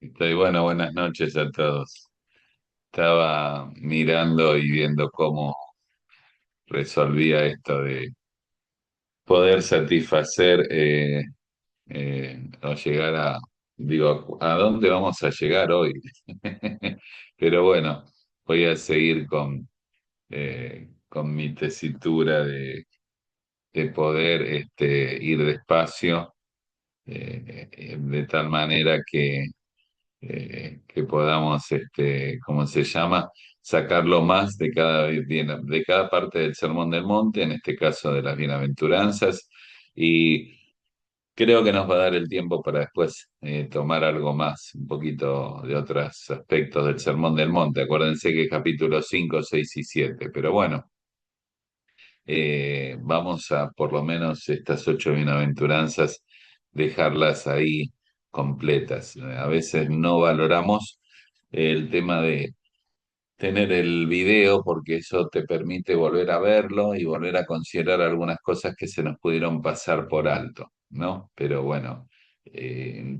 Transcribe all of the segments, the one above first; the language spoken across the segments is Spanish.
Estoy bueno, buenas noches a todos. Estaba mirando y viendo cómo resolvía esto de poder satisfacer o llegar digo, ¿a dónde vamos a llegar hoy? Pero bueno, voy a seguir con mi tesitura de poder ir despacio, de tal manera que podamos, ¿cómo se llama? Sacarlo más de cada parte del Sermón del Monte, en este caso de las bienaventuranzas, y creo que nos va a dar el tiempo para después tomar algo más, un poquito de otros aspectos del Sermón del Monte. Acuérdense que capítulos 5, 6 y 7, pero bueno. Vamos a por lo menos estas 8 bienaventuranzas dejarlas ahí completas. A veces no valoramos el tema de tener el video porque eso te permite volver a verlo y volver a considerar algunas cosas que se nos pudieron pasar por alto, ¿no? Pero bueno,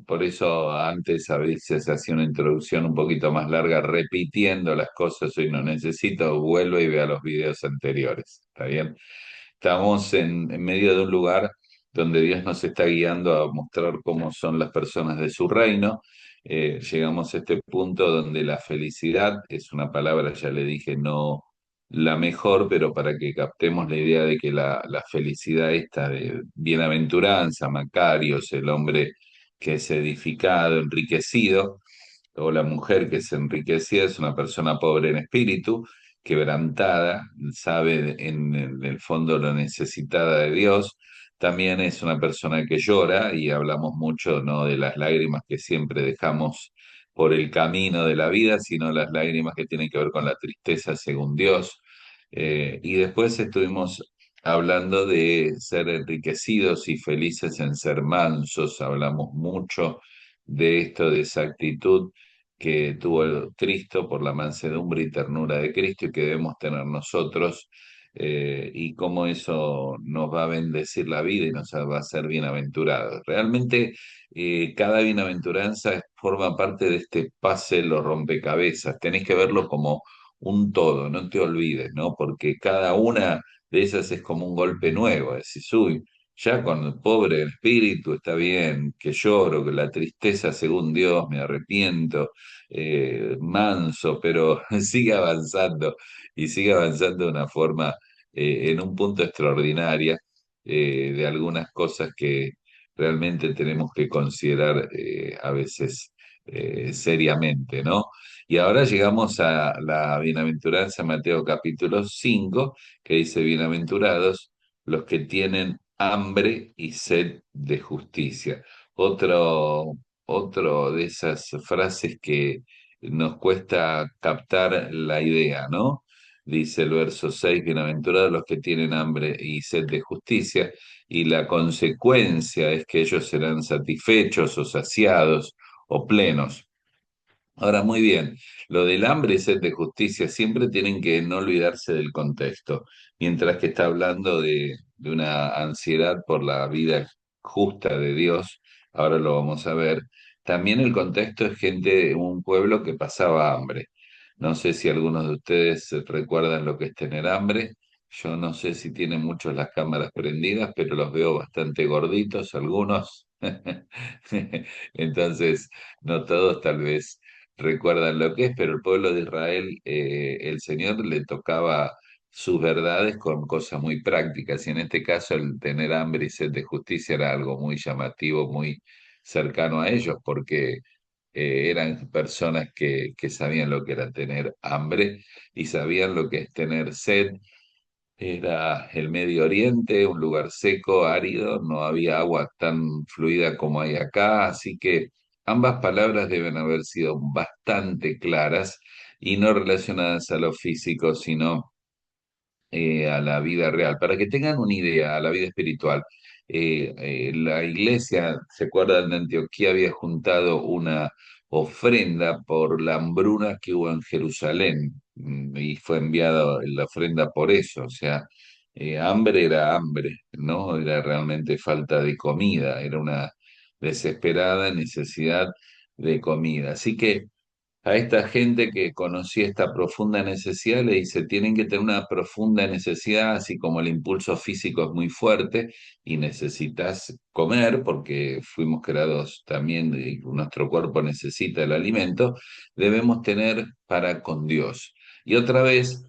por eso antes a veces se hacía una introducción un poquito más larga repitiendo las cosas. Hoy no necesito, vuelvo y vea los videos anteriores, ¿está bien? Estamos en medio de un lugar donde Dios nos está guiando a mostrar cómo son las personas de su reino. Llegamos a este punto donde la felicidad es una palabra, ya le dije, no la mejor, pero para que captemos la idea de que la felicidad esta de bienaventuranza, Macarios, el hombre que es edificado, enriquecido, o la mujer que es enriquecida, es una persona pobre en espíritu, quebrantada, sabe en el fondo lo necesitada de Dios. También es una persona que llora y hablamos mucho, no de las lágrimas que siempre dejamos por el camino de la vida, sino las lágrimas que tienen que ver con la tristeza según Dios. Y después estuvimos hablando de ser enriquecidos y felices en ser mansos. Hablamos mucho de esto, de esa actitud que tuvo el Cristo por la mansedumbre y ternura de Cristo y que debemos tener nosotros, y cómo eso nos va a bendecir la vida y nos va a hacer bienaventurados. Realmente cada bienaventuranza forma parte de este puzzle o rompecabezas. Tenés que verlo como un todo, no te olvides, ¿no? Porque cada una de esas es como un golpe nuevo. Decís, uy, ya cuando el pobre en espíritu está bien, que lloro, que la tristeza según Dios, me arrepiento, manso, pero sigue avanzando y sigue avanzando de una forma, en un punto extraordinaria, de algunas cosas que realmente tenemos que considerar a veces seriamente, ¿no? Y ahora llegamos a la bienaventuranza, Mateo capítulo 5 que dice, bienaventurados los que tienen hambre y sed de justicia. Otro, otro de esas frases que nos cuesta captar la idea, ¿no? Dice el verso 6, bienaventurados los que tienen hambre y sed de justicia, y la consecuencia es que ellos serán satisfechos o saciados o plenos. Ahora, muy bien, lo del hambre y sed de justicia siempre tienen que no olvidarse del contexto, mientras que está hablando de una ansiedad por la vida justa de Dios, ahora lo vamos a ver. También el contexto es gente, un pueblo que pasaba hambre. No sé si algunos de ustedes recuerdan lo que es tener hambre. Yo no sé si tienen muchos las cámaras prendidas, pero los veo bastante gorditos, algunos. Entonces, no todos tal vez recuerdan lo que es, pero el pueblo de Israel, el Señor le tocaba sus verdades con cosas muy prácticas, y en este caso el tener hambre y sed de justicia era algo muy llamativo, muy cercano a ellos, porque eran personas que sabían lo que era tener hambre y sabían lo que es tener sed. Era el Medio Oriente, un lugar seco, árido, no había agua tan fluida como hay acá, así que ambas palabras deben haber sido bastante claras y no relacionadas a lo físico, sino a la vida real. Para que tengan una idea, a la vida espiritual, la iglesia, ¿se acuerdan? De Antioquía había juntado una ofrenda por la hambruna que hubo en Jerusalén. y fue enviado la ofrenda por eso, o sea, hambre era hambre, ¿no? Era realmente falta de comida, era una desesperada necesidad de comida. Así que a esta gente que conocía esta profunda necesidad, le dice, tienen que tener una profunda necesidad, así como el impulso físico es muy fuerte y necesitas comer, porque fuimos creados también, y nuestro cuerpo necesita el alimento, debemos tener para con Dios. Y otra vez,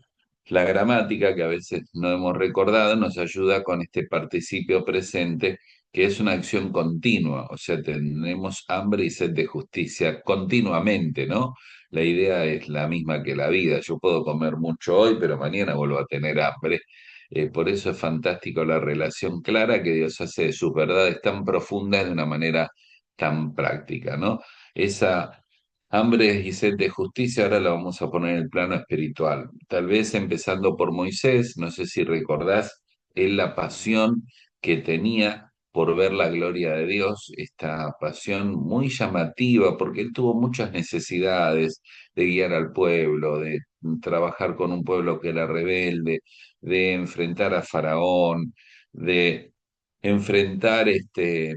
la gramática, que a veces no hemos recordado, nos ayuda con este participio presente, que es una acción continua, o sea, tenemos hambre y sed de justicia continuamente, ¿no? La idea es la misma que la vida. Yo puedo comer mucho hoy, pero mañana vuelvo a tener hambre. Por eso es fantástico la relación clara que Dios hace de sus verdades tan profundas de una manera tan práctica, ¿no? Esa hambre y sed de justicia ahora la vamos a poner en el plano espiritual. Tal vez empezando por Moisés, no sé si recordás, él la pasión que tenía por ver la gloria de Dios, esta pasión muy llamativa, porque él tuvo muchas necesidades de guiar al pueblo, de trabajar con un pueblo que era rebelde, de enfrentar a Faraón, de enfrentar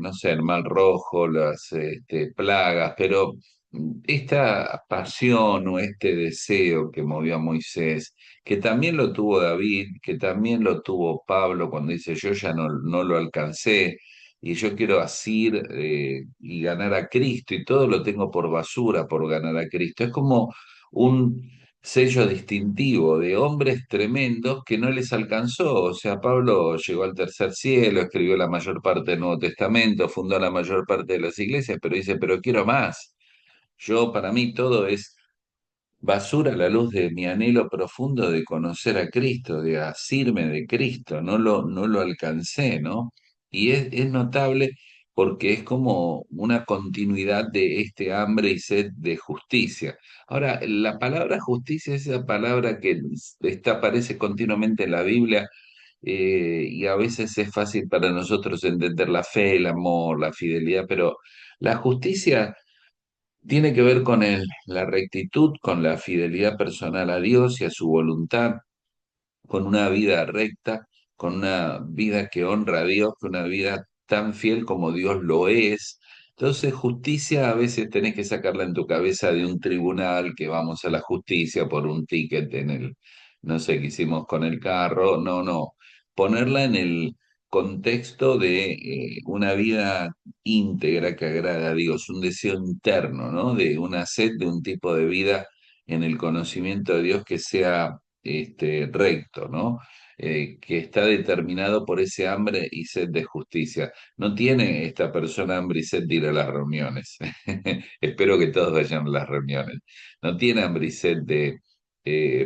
no sé, el mal rojo, las plagas, pero esta pasión o este deseo que movió a Moisés, que también lo tuvo David, que también lo tuvo Pablo cuando dice yo ya no lo alcancé y yo quiero asir y ganar a Cristo y todo lo tengo por basura por ganar a Cristo. Es como un sello distintivo de hombres tremendos que no les alcanzó. O sea, Pablo llegó al tercer cielo, escribió la mayor parte del Nuevo Testamento, fundó la mayor parte de las iglesias, pero dice, pero quiero más. Yo, para mí, todo es basura a la luz de mi anhelo profundo de conocer a Cristo, de asirme de Cristo, no lo alcancé, ¿no? Y es notable porque es como una continuidad de este hambre y sed de justicia. Ahora, la palabra justicia es esa palabra que aparece continuamente en la Biblia y a veces es fácil para nosotros entender la fe, el amor, la fidelidad, pero la justicia tiene que ver con la rectitud, con la fidelidad personal a Dios y a su voluntad, con una vida recta, con una vida que honra a Dios, con una vida tan fiel como Dios lo es. Entonces, justicia a veces tenés que sacarla en tu cabeza de un tribunal, que vamos a la justicia por un ticket en no sé, qué hicimos con el carro. No, no. Ponerla en el contexto de una vida íntegra que agrada a Dios, un deseo interno, ¿no? De una sed de un tipo de vida en el conocimiento de Dios que sea recto, ¿no? Que está determinado por ese hambre y sed de justicia. No tiene esta persona hambre y sed de ir a las reuniones. Espero que todos vayan a las reuniones. No tiene hambre y sed de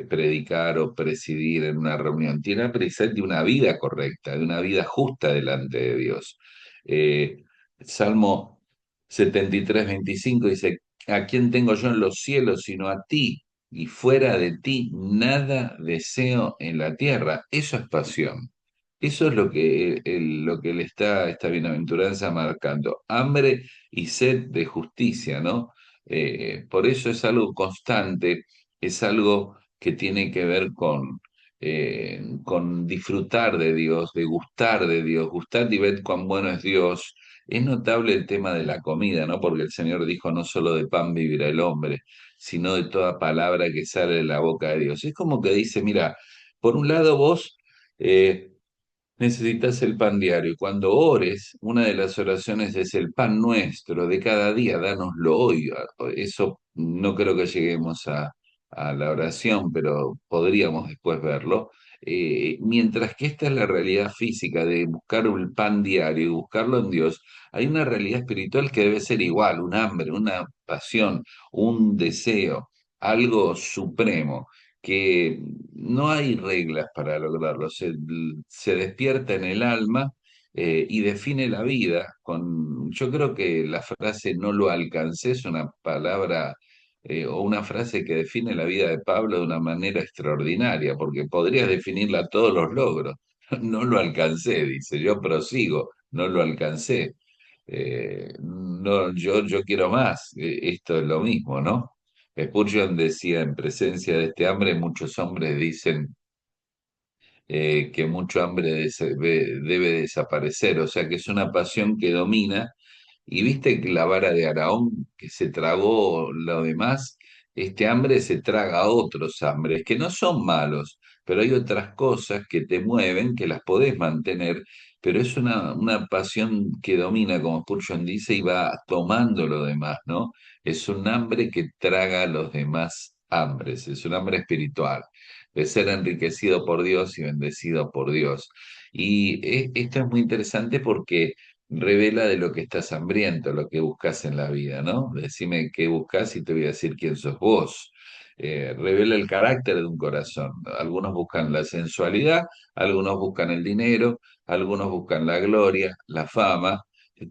predicar o presidir en una reunión. Tiene hambre y sed de una vida correcta, de una vida justa delante de Dios. Eh, Salmo 73:25 dice, ¿a quién tengo yo en los cielos sino a ti? Y fuera de ti nada deseo en la tierra. Eso es pasión. Eso es lo que, lo que le está esta bienaventuranza marcando. Hambre y sed de justicia, ¿no? Por eso es algo constante, es algo que tiene que ver con disfrutar de Dios, de gustar de Dios, gustar y ver cuán bueno es Dios. Es notable el tema de la comida, ¿no? Porque el Señor dijo, no solo de pan vivirá el hombre, sino de toda palabra que sale de la boca de Dios. Es como que dice, mira, por un lado vos necesitas el pan diario y cuando ores, una de las oraciones es el pan nuestro de cada día, dánoslo hoy. Eso no creo que lleguemos a la oración, pero podríamos después verlo. Mientras que esta es la realidad física de buscar un pan diario y buscarlo en Dios, hay una realidad espiritual que debe ser igual, un hambre, una pasión, un deseo, algo supremo que no hay reglas para lograrlo, se despierta en el alma y define la vida. Yo creo que la frase no lo alcancé es una palabra o una frase que define la vida de Pablo de una manera extraordinaria, porque podrías definirla todos los logros. No lo alcancé, dice, yo prosigo, no lo alcancé. No, yo quiero más, esto es lo mismo, ¿no? Spurgeon decía, en presencia de este hambre, muchos hombres dicen que mucho hambre debe desaparecer, o sea que es una pasión que domina. Y viste que la vara de Araón que se tragó lo demás, este hambre se traga a otros hambres que no son malos, pero hay otras cosas que te mueven, que las podés mantener, pero es una pasión que domina, como Spurgeon dice, y va tomando lo demás, ¿no? Es un hambre que traga a los demás hambres, es un hambre espiritual, de ser enriquecido por Dios y bendecido por Dios. Y esto es muy interesante porque revela de lo que estás hambriento, lo que buscas en la vida, ¿no? Decime qué buscas y te voy a decir quién sos vos. Revela el carácter de un corazón. Algunos buscan la sensualidad, algunos buscan el dinero, algunos buscan la gloria, la fama.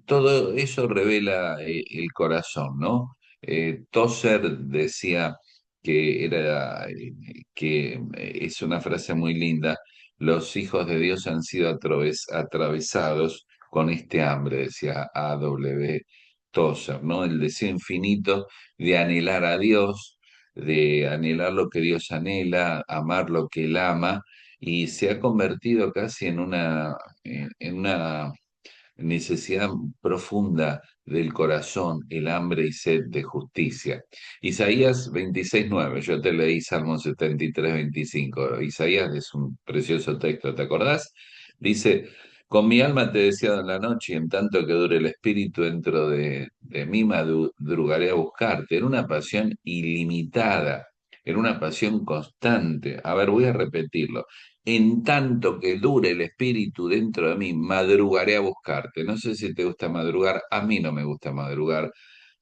Todo eso revela el corazón, ¿no? Tozer decía es una frase muy linda: los hijos de Dios han sido atravesados con este hambre, decía A. W. Tozer, ¿no? El deseo infinito de anhelar a Dios, de anhelar lo que Dios anhela, amar lo que Él ama, y se ha convertido casi en una necesidad profunda del corazón, el hambre y sed de justicia. Isaías 26:9, yo te leí Salmo 73:25. Isaías es un precioso texto, ¿te acordás? Dice, con mi alma te he deseado en la noche y en tanto que dure el espíritu dentro de mí madrugaré a buscarte. Era una pasión ilimitada, era una pasión constante. A ver, voy a repetirlo: en tanto que dure el espíritu dentro de mí, madrugaré a buscarte. No sé si te gusta madrugar, a mí no me gusta madrugar,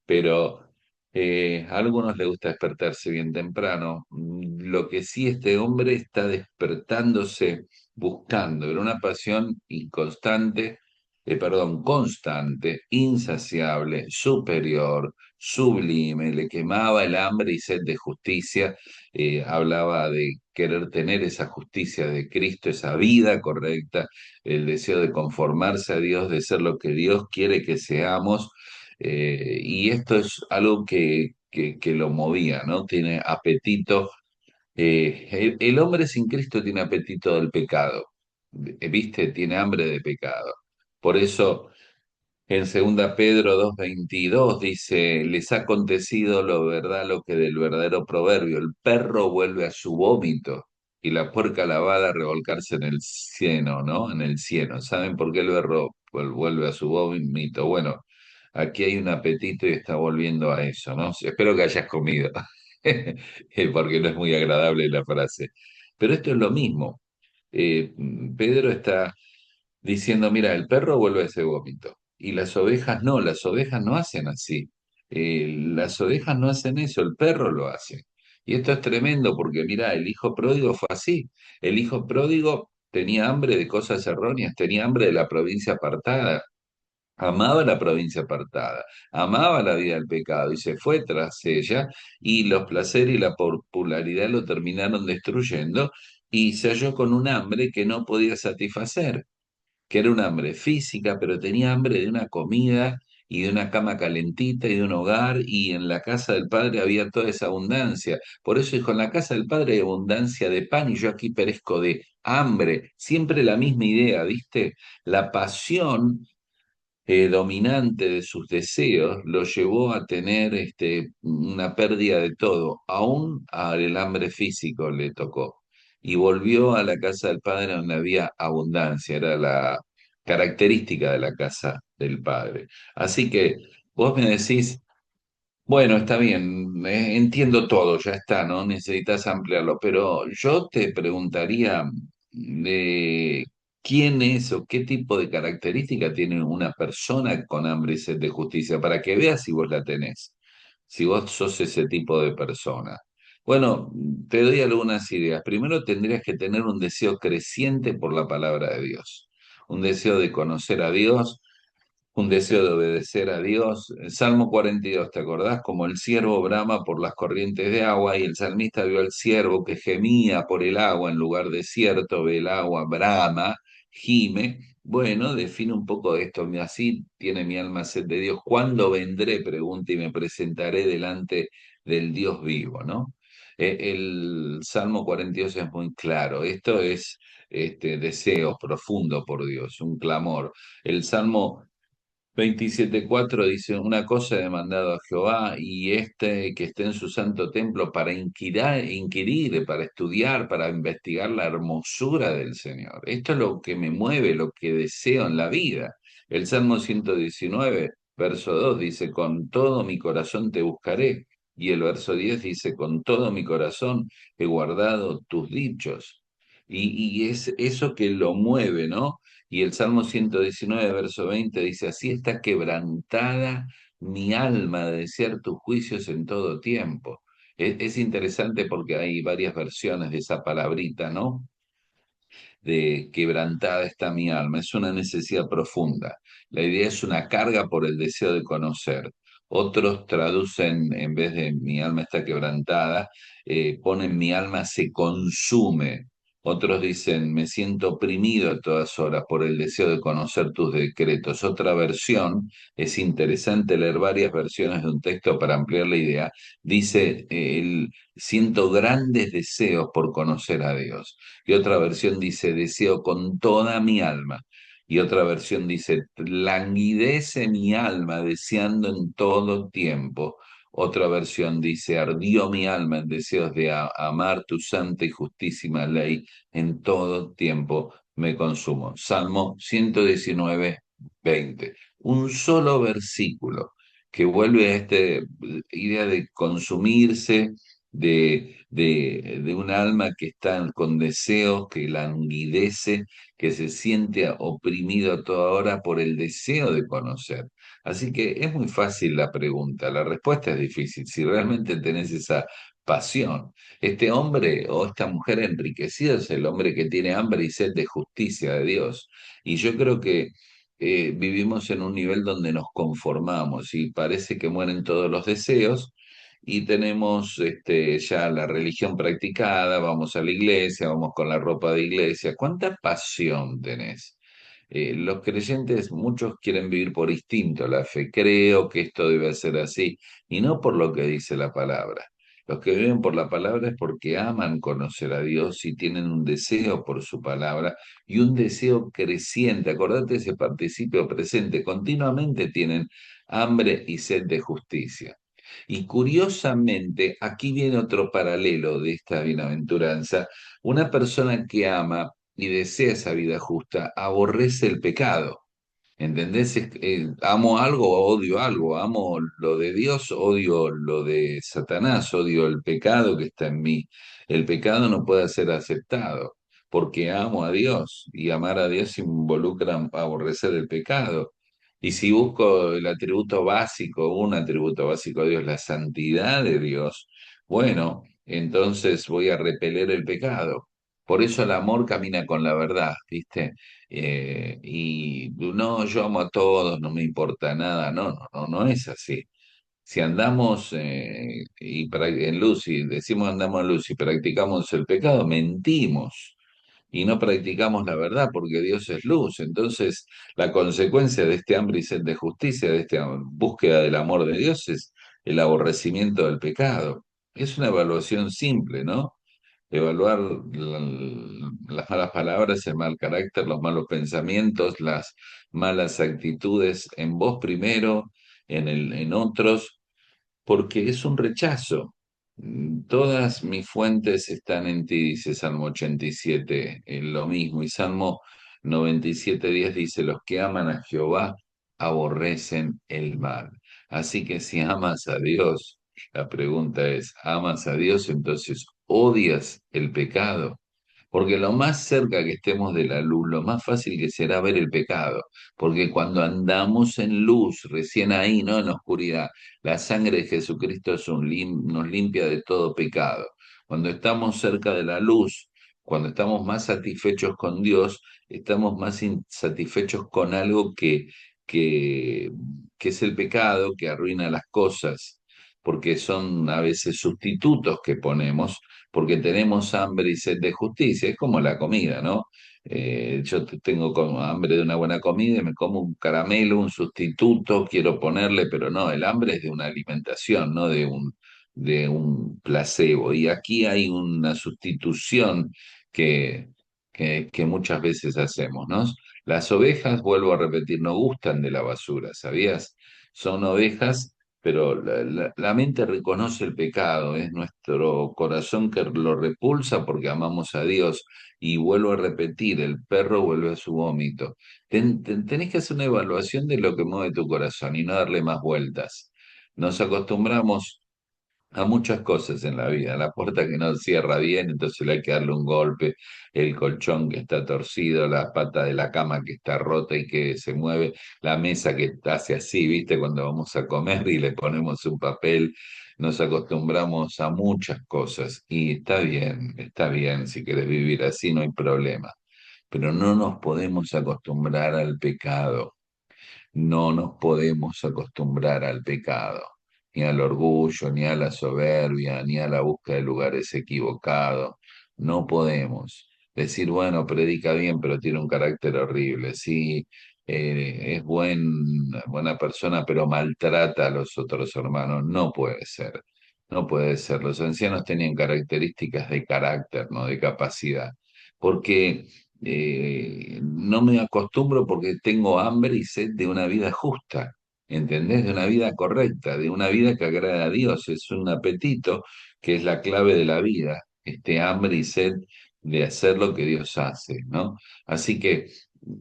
pero a algunos les gusta despertarse bien temprano. Lo que sí, este hombre está despertándose buscando, era una pasión inconstante, perdón, constante, insaciable, superior, sublime, le quemaba el hambre y sed de justicia. Hablaba de querer tener esa justicia de Cristo, esa vida correcta, el deseo de conformarse a Dios, de ser lo que Dios quiere que seamos. Y esto es algo que lo movía, ¿no? Tiene apetito. El hombre sin Cristo tiene apetito del pecado, ¿viste? Tiene hambre de pecado. Por eso en 2 Pedro 2:22 dice, les ha acontecido lo verdad, lo que del verdadero proverbio: el perro vuelve a su vómito y la puerca lavada a revolcarse en el cieno, ¿no? En el cieno. ¿Saben por qué el perro vuelve a su vómito? Bueno, aquí hay un apetito y está volviendo a eso, ¿no? Espero que hayas comido, porque no es muy agradable la frase. Pero esto es lo mismo. Eh, Pedro está diciendo, mira, el perro vuelve a ese vómito. Y las ovejas no hacen así. Las ovejas no hacen eso, el perro lo hace. Y esto es tremendo porque, mira, el hijo pródigo fue así. El hijo pródigo tenía hambre de cosas erróneas, tenía hambre de la provincia apartada, amaba la provincia apartada, amaba la vida del pecado y se fue tras ella, y los placeres y la popularidad lo terminaron destruyendo, y se halló con un hambre que no podía satisfacer, que era un hambre física, pero tenía hambre de una comida y de una cama calentita y de un hogar, y en la casa del Padre había toda esa abundancia. Por eso dijo, en la casa del Padre hay abundancia de pan y yo aquí perezco de hambre. Siempre la misma idea, ¿viste? La pasión dominante de sus deseos lo llevó a tener una pérdida de todo, aún al hambre físico le tocó. Y volvió a la casa del Padre donde había abundancia, era la característica de la casa del Padre. Así que vos me decís, bueno, está bien, entiendo todo, ya está, ¿no? Necesitas ampliarlo, pero yo te preguntaría, eh, ¿quién es o qué tipo de característica tiene una persona con hambre y sed de justicia? Para que veas si vos la tenés, si vos sos ese tipo de persona. Bueno, te doy algunas ideas. Primero tendrías que tener un deseo creciente por la palabra de Dios, un deseo de conocer a Dios, un deseo de obedecer a Dios. El Salmo 42, ¿te acordás? Como el ciervo brama por las corrientes de agua, y el salmista vio al ciervo que gemía por el agua en lugar desierto, ve el agua, brama, gime. Bueno, define un poco de esto. Así tiene mi alma sed de Dios. ¿Cuándo vendré? Pregunta y me presentaré delante del Dios vivo, ¿no? El Salmo 42 es muy claro. Esto es deseo profundo por Dios, un clamor. El Salmo 27:4 dice, una cosa he demandado a Jehová y que esté en su santo templo para inquirir, para estudiar, para investigar la hermosura del Señor. Esto es lo que me mueve, lo que deseo en la vida. El Salmo 119, verso 2 dice, con todo mi corazón te buscaré. Y el verso 10 dice, con todo mi corazón he guardado tus dichos. Y es eso que lo mueve, ¿no? Y el Salmo 119, verso 20 dice, así está quebrantada mi alma de desear tus juicios en todo tiempo. Es interesante porque hay varias versiones de esa palabrita, ¿no? De quebrantada está mi alma, es una necesidad profunda. La idea es una carga por el deseo de conocer. Otros traducen, en vez de mi alma está quebrantada, ponen mi alma se consume. Otros dicen, me siento oprimido a todas horas por el deseo de conocer tus decretos. Otra versión, es interesante leer varias versiones de un texto para ampliar la idea, dice, siento grandes deseos por conocer a Dios. Y otra versión dice, deseo con toda mi alma. Y otra versión dice, languidece mi alma deseando en todo tiempo. Otra versión dice, ardió mi alma en deseos de amar tu santa y justísima ley en todo tiempo me consumo. Salmo 119:20. Un solo versículo que vuelve a esta idea de consumirse, de un alma que está con deseos, que languidece, que se siente oprimido a toda hora por el deseo de conocer. Así que es muy fácil la pregunta, la respuesta es difícil. Si realmente tenés esa pasión, este hombre o esta mujer enriquecida es el hombre que tiene hambre y sed de justicia de Dios. Y yo creo que vivimos en un nivel donde nos conformamos y parece que mueren todos los deseos y tenemos ya la religión practicada, vamos a la iglesia, vamos con la ropa de iglesia. ¿Cuánta pasión tenés? Los creyentes, muchos quieren vivir por instinto la fe, creo que esto debe ser así, y no por lo que dice la palabra. Los que viven por la palabra es porque aman conocer a Dios y tienen un deseo por su palabra y un deseo creciente. Acordate ese participio presente, continuamente tienen hambre y sed de justicia. Y curiosamente, aquí viene otro paralelo de esta bienaventuranza. Una persona que ama y desea esa vida justa aborrece el pecado. ¿Entendés? Amo algo o odio algo, amo lo de Dios, odio lo de Satanás, odio el pecado que está en mí. El pecado no puede ser aceptado porque amo a Dios y amar a Dios involucra aborrecer el pecado. Y si busco el atributo básico, un atributo básico de Dios, la santidad de Dios, bueno, entonces voy a repeler el pecado. Por eso el amor camina con la verdad, ¿viste? Y no, yo amo a todos, no me importa nada, no, no, no, no es así. Si andamos en luz y decimos andamos en luz y practicamos el pecado, mentimos y no practicamos la verdad porque Dios es luz. Entonces, la consecuencia de este hambre y sed de justicia, de esta búsqueda del amor de Dios es el aborrecimiento del pecado. Es una evaluación simple, ¿no? Evaluar las malas palabras, el mal carácter, los malos pensamientos, las malas actitudes en vos primero, en otros, porque es un rechazo. Todas mis fuentes están en ti, dice Salmo 87, lo mismo. Y Salmo 97:10 dice, los que aman a Jehová aborrecen el mal. Así que si amas a Dios, la pregunta es, ¿amas a Dios? Entonces odias el pecado. Porque lo más cerca que estemos de la luz, lo más fácil que será ver el pecado. Porque cuando andamos en luz, recién ahí, no en la oscuridad, la sangre de Jesucristo nos limpia de todo pecado. Cuando estamos cerca de la luz, cuando estamos más satisfechos con Dios, estamos más satisfechos con algo que, que es el pecado, que arruina las cosas. porque son a veces sustitutos que ponemos, porque tenemos hambre y sed de justicia, es como la comida, ¿no? Tengo como hambre de una buena comida y me como un caramelo, un sustituto, quiero ponerle, pero no, el hambre es de una alimentación, no de un placebo. Y aquí hay una sustitución que, que muchas veces hacemos, ¿no? Las ovejas, vuelvo a repetir, no gustan de la basura, ¿sabías? Son ovejas, pero la mente reconoce el pecado, es nuestro corazón que lo repulsa porque amamos a Dios. Y vuelvo a repetir, el perro vuelve a su vómito. Tenés que hacer una evaluación de lo que mueve tu corazón y no darle más vueltas. Nos acostumbramos a muchas cosas en la vida. La puerta que no cierra bien, entonces le hay que darle un golpe, el colchón que está torcido, la pata de la cama que está rota y que se mueve, la mesa que hace así, ¿viste? Cuando vamos a comer y le ponemos un papel, nos acostumbramos a muchas cosas y está bien, si quieres vivir así no hay problema, pero no nos podemos acostumbrar al pecado. No nos podemos acostumbrar al pecado, ni al orgullo, ni a la soberbia, ni a la búsqueda de lugares equivocados. No podemos decir, bueno, predica bien, pero tiene un carácter horrible. Sí, es buena persona, pero maltrata a los otros hermanos. No puede ser. No puede ser. Los ancianos tenían características de carácter, no de capacidad. Porque no me acostumbro porque tengo hambre y sed de una vida justa, ¿entendés? De una vida correcta, de una vida que agrada a Dios. Es un apetito que es la clave de la vida, este hambre y sed de hacer lo que Dios hace, ¿no? Así que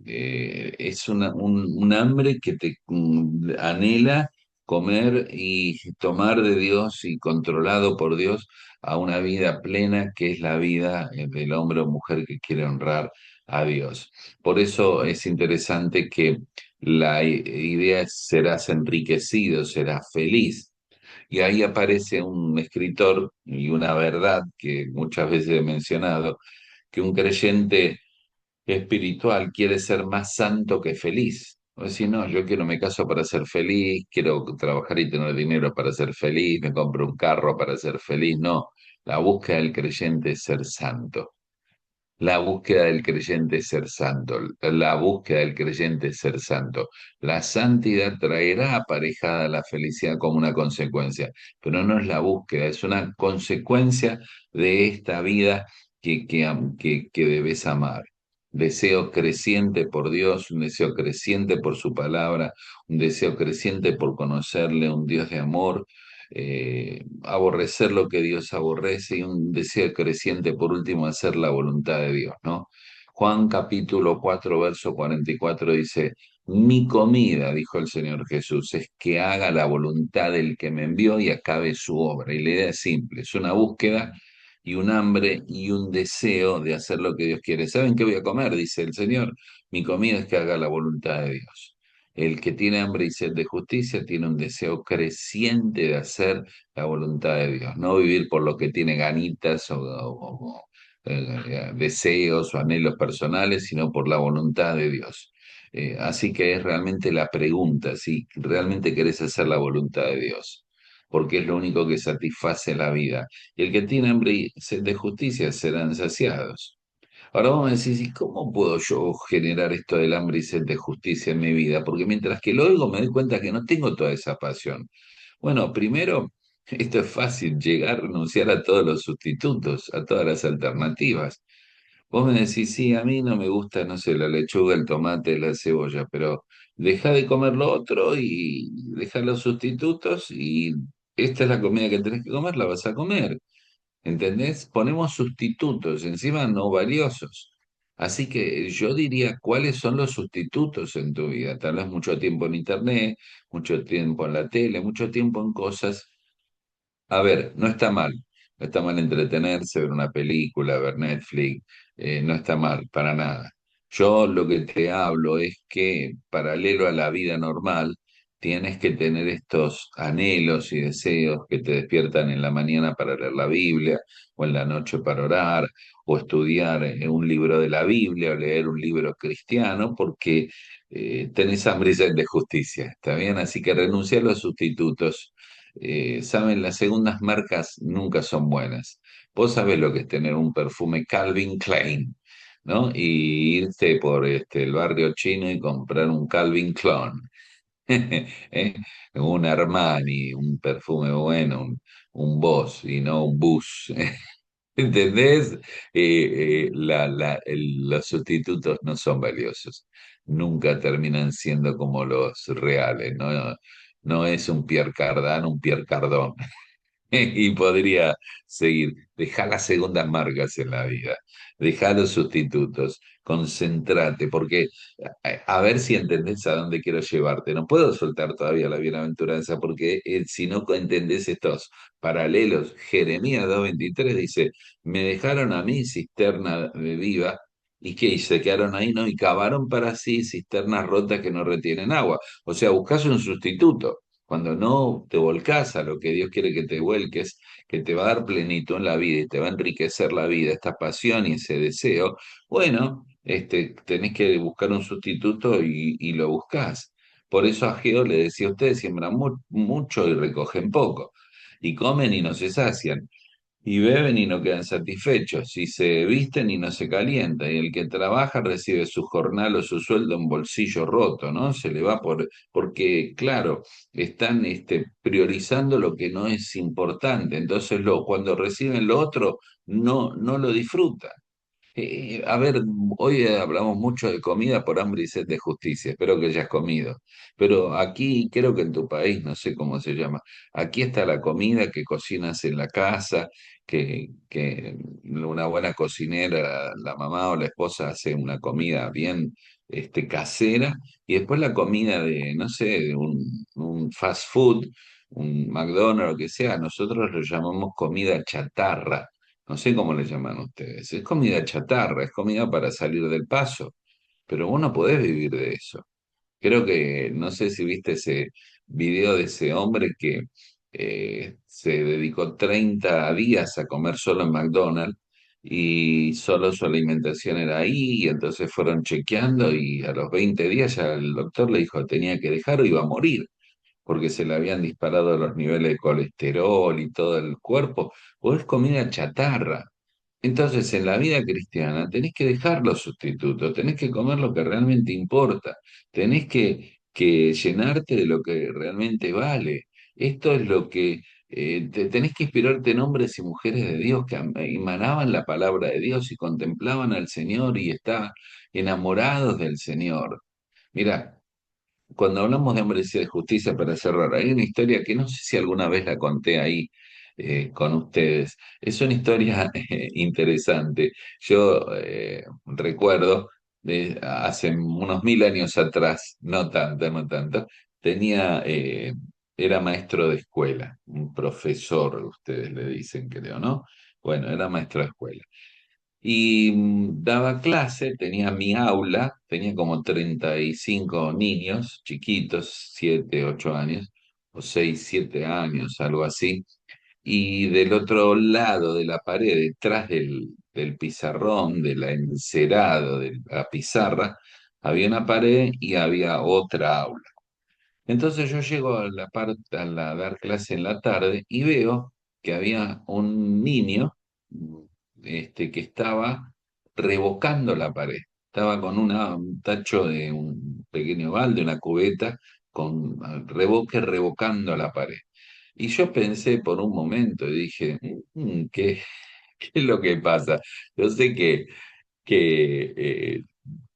es un hambre que te anhela comer y tomar de Dios y controlado por Dios a una vida plena que es la vida del hombre o mujer que quiere honrar a Dios. Por eso es interesante que la idea es serás enriquecido, serás feliz. Y ahí aparece un escritor y una verdad que muchas veces he mencionado, que un creyente espiritual quiere ser más santo que feliz. O decir, no, yo quiero me caso para ser feliz, quiero trabajar y tener dinero para ser feliz, me compro un carro para ser feliz. No, la búsqueda del creyente es ser santo. La búsqueda del creyente es ser santo, la búsqueda del creyente es ser santo. La santidad traerá aparejada la felicidad como una consecuencia, pero no es la búsqueda, es una consecuencia de esta vida que debes amar. Deseo creciente por Dios, un deseo creciente por su palabra, un deseo creciente por conocerle, un Dios de amor, aborrecer lo que Dios aborrece y un deseo creciente, por último, hacer la voluntad de Dios, ¿no? Juan capítulo 4 verso 44 dice, mi comida, dijo el Señor Jesús, es que haga la voluntad del que me envió y acabe su obra. Y la idea es simple, es una búsqueda y un hambre y un deseo de hacer lo que Dios quiere. ¿Saben qué voy a comer? Dice el Señor. Mi comida es que haga la voluntad de Dios. El que tiene hambre y sed de justicia tiene un deseo creciente de hacer la voluntad de Dios, no vivir por lo que tiene ganitas o deseos o anhelos personales, sino por la voluntad de Dios. Así que es realmente la pregunta, si realmente querés hacer la voluntad de Dios, porque es lo único que satisface la vida. Y el que tiene hambre y sed de justicia serán saciados. Ahora vamos a decir, ¿y cómo puedo yo generar esto del hambre y sed de justicia en mi vida? Porque mientras que lo oigo me doy cuenta que no tengo toda esa pasión. Bueno, primero, esto es fácil, llegar a renunciar a todos los sustitutos, a todas las alternativas. Vos me decís, sí, a mí no me gusta, no sé, la lechuga, el tomate, la cebolla, pero deja de comer lo otro y deja los sustitutos y esta es la comida que tenés que comer, la vas a comer. ¿Entendés? Ponemos sustitutos, encima no valiosos. Así que yo diría, ¿cuáles son los sustitutos en tu vida? Tal vez mucho tiempo en internet, mucho tiempo en la tele, mucho tiempo en cosas. A ver, no está mal entretenerse, ver una película, ver Netflix, no está mal, para nada. Yo lo que te hablo es que paralelo a la vida normal, tienes que tener estos anhelos y deseos que te despiertan en la mañana para leer la Biblia, o en la noche para orar, o estudiar un libro de la Biblia, o leer un libro cristiano, porque tenés hambre y sed de justicia, ¿está bien? Así que renuncia a los sustitutos saben, las segundas marcas nunca son buenas. Vos sabés lo que es tener un perfume Calvin Klein, ¿no? Y irte por el barrio chino y comprar un Calvin Klein. ¿Eh? Un Armani, un perfume bueno, un Boss y no un Bus. ¿Entendés? Los sustitutos no son valiosos. Nunca terminan siendo como los reales, ¿no? No es un Pierre Cardin, un Pierre Cardón. Y podría seguir. Deja las segundas marcas en la vida, deja los sustitutos, concentrate, porque a ver si entendés a dónde quiero llevarte. No puedo soltar todavía la bienaventuranza, porque si no entendés estos paralelos, Jeremías 2:23 dice, me dejaron a mí cisterna viva. ¿Y qué? Y se quedaron ahí, ¿no? Y cavaron para sí cisternas rotas que no retienen agua. O sea, buscas un sustituto. Cuando no te volcás a lo que Dios quiere que te vuelques, que te va a dar plenitud en la vida y te va a enriquecer la vida, esta pasión y ese deseo, bueno, tenés que buscar un sustituto y lo buscás. Por eso a Geo le decía, ustedes siembran mucho y recogen poco, y comen y no se sacian. Y beben y no quedan satisfechos, y se visten y no se calientan, y el que trabaja recibe su jornal o su sueldo en bolsillo roto, ¿no? Se le va porque, claro, están priorizando lo que no es importante, entonces cuando reciben lo otro, no lo disfrutan. A ver, hoy hablamos mucho de comida por hambre y sed de justicia, espero que hayas comido, pero aquí creo que en tu país, no sé cómo se llama, aquí está la comida que cocinas en la casa, que una buena cocinera, la mamá o la esposa hace una comida bien casera, y después la comida de, no sé, de un fast food, un McDonald's o lo que sea, nosotros lo llamamos comida chatarra. No sé cómo le llaman ustedes. Es comida chatarra, es comida para salir del paso, pero vos no podés vivir de eso. Creo que, no sé si viste ese video de ese hombre que se dedicó 30 días a comer solo en McDonald's y solo su alimentación era ahí, y entonces fueron chequeando y a los 20 días ya el doctor le dijo que tenía que dejar o iba a morir porque se le habían disparado los niveles de colesterol y todo el cuerpo, o es comida chatarra. Entonces, en la vida cristiana tenés que dejar los sustitutos, tenés que comer lo que realmente importa, tenés que llenarte de lo que realmente vale. Esto es lo que tenés que inspirarte en hombres y mujeres de Dios que emanaban la palabra de Dios y contemplaban al Señor y estaban enamorados del Señor. Mira, cuando hablamos de hombres y de justicia, para cerrar, hay una historia que no sé si alguna vez la conté ahí con ustedes. Es una historia interesante. Yo recuerdo hace unos 1000 años atrás, no tanto, no tanto, tenía, era maestro de escuela, un profesor, ustedes le dicen, creo, ¿no? Bueno, era maestro de escuela y daba clase, tenía mi aula, tenía como 35 niños chiquitos, 7 8 años, o 6 7 años, algo así, y del otro lado de la pared, detrás del pizarrón, de la encerado, de la pizarra, había una pared y había otra aula. Entonces yo llego a la parte, dar clase en la tarde y veo que había un niño que estaba revocando la pared. Estaba con un tacho de un pequeño balde, una cubeta, con revocando la pared. Y yo pensé por un momento y dije, ¿qué, qué es lo que pasa? Yo sé que, eh,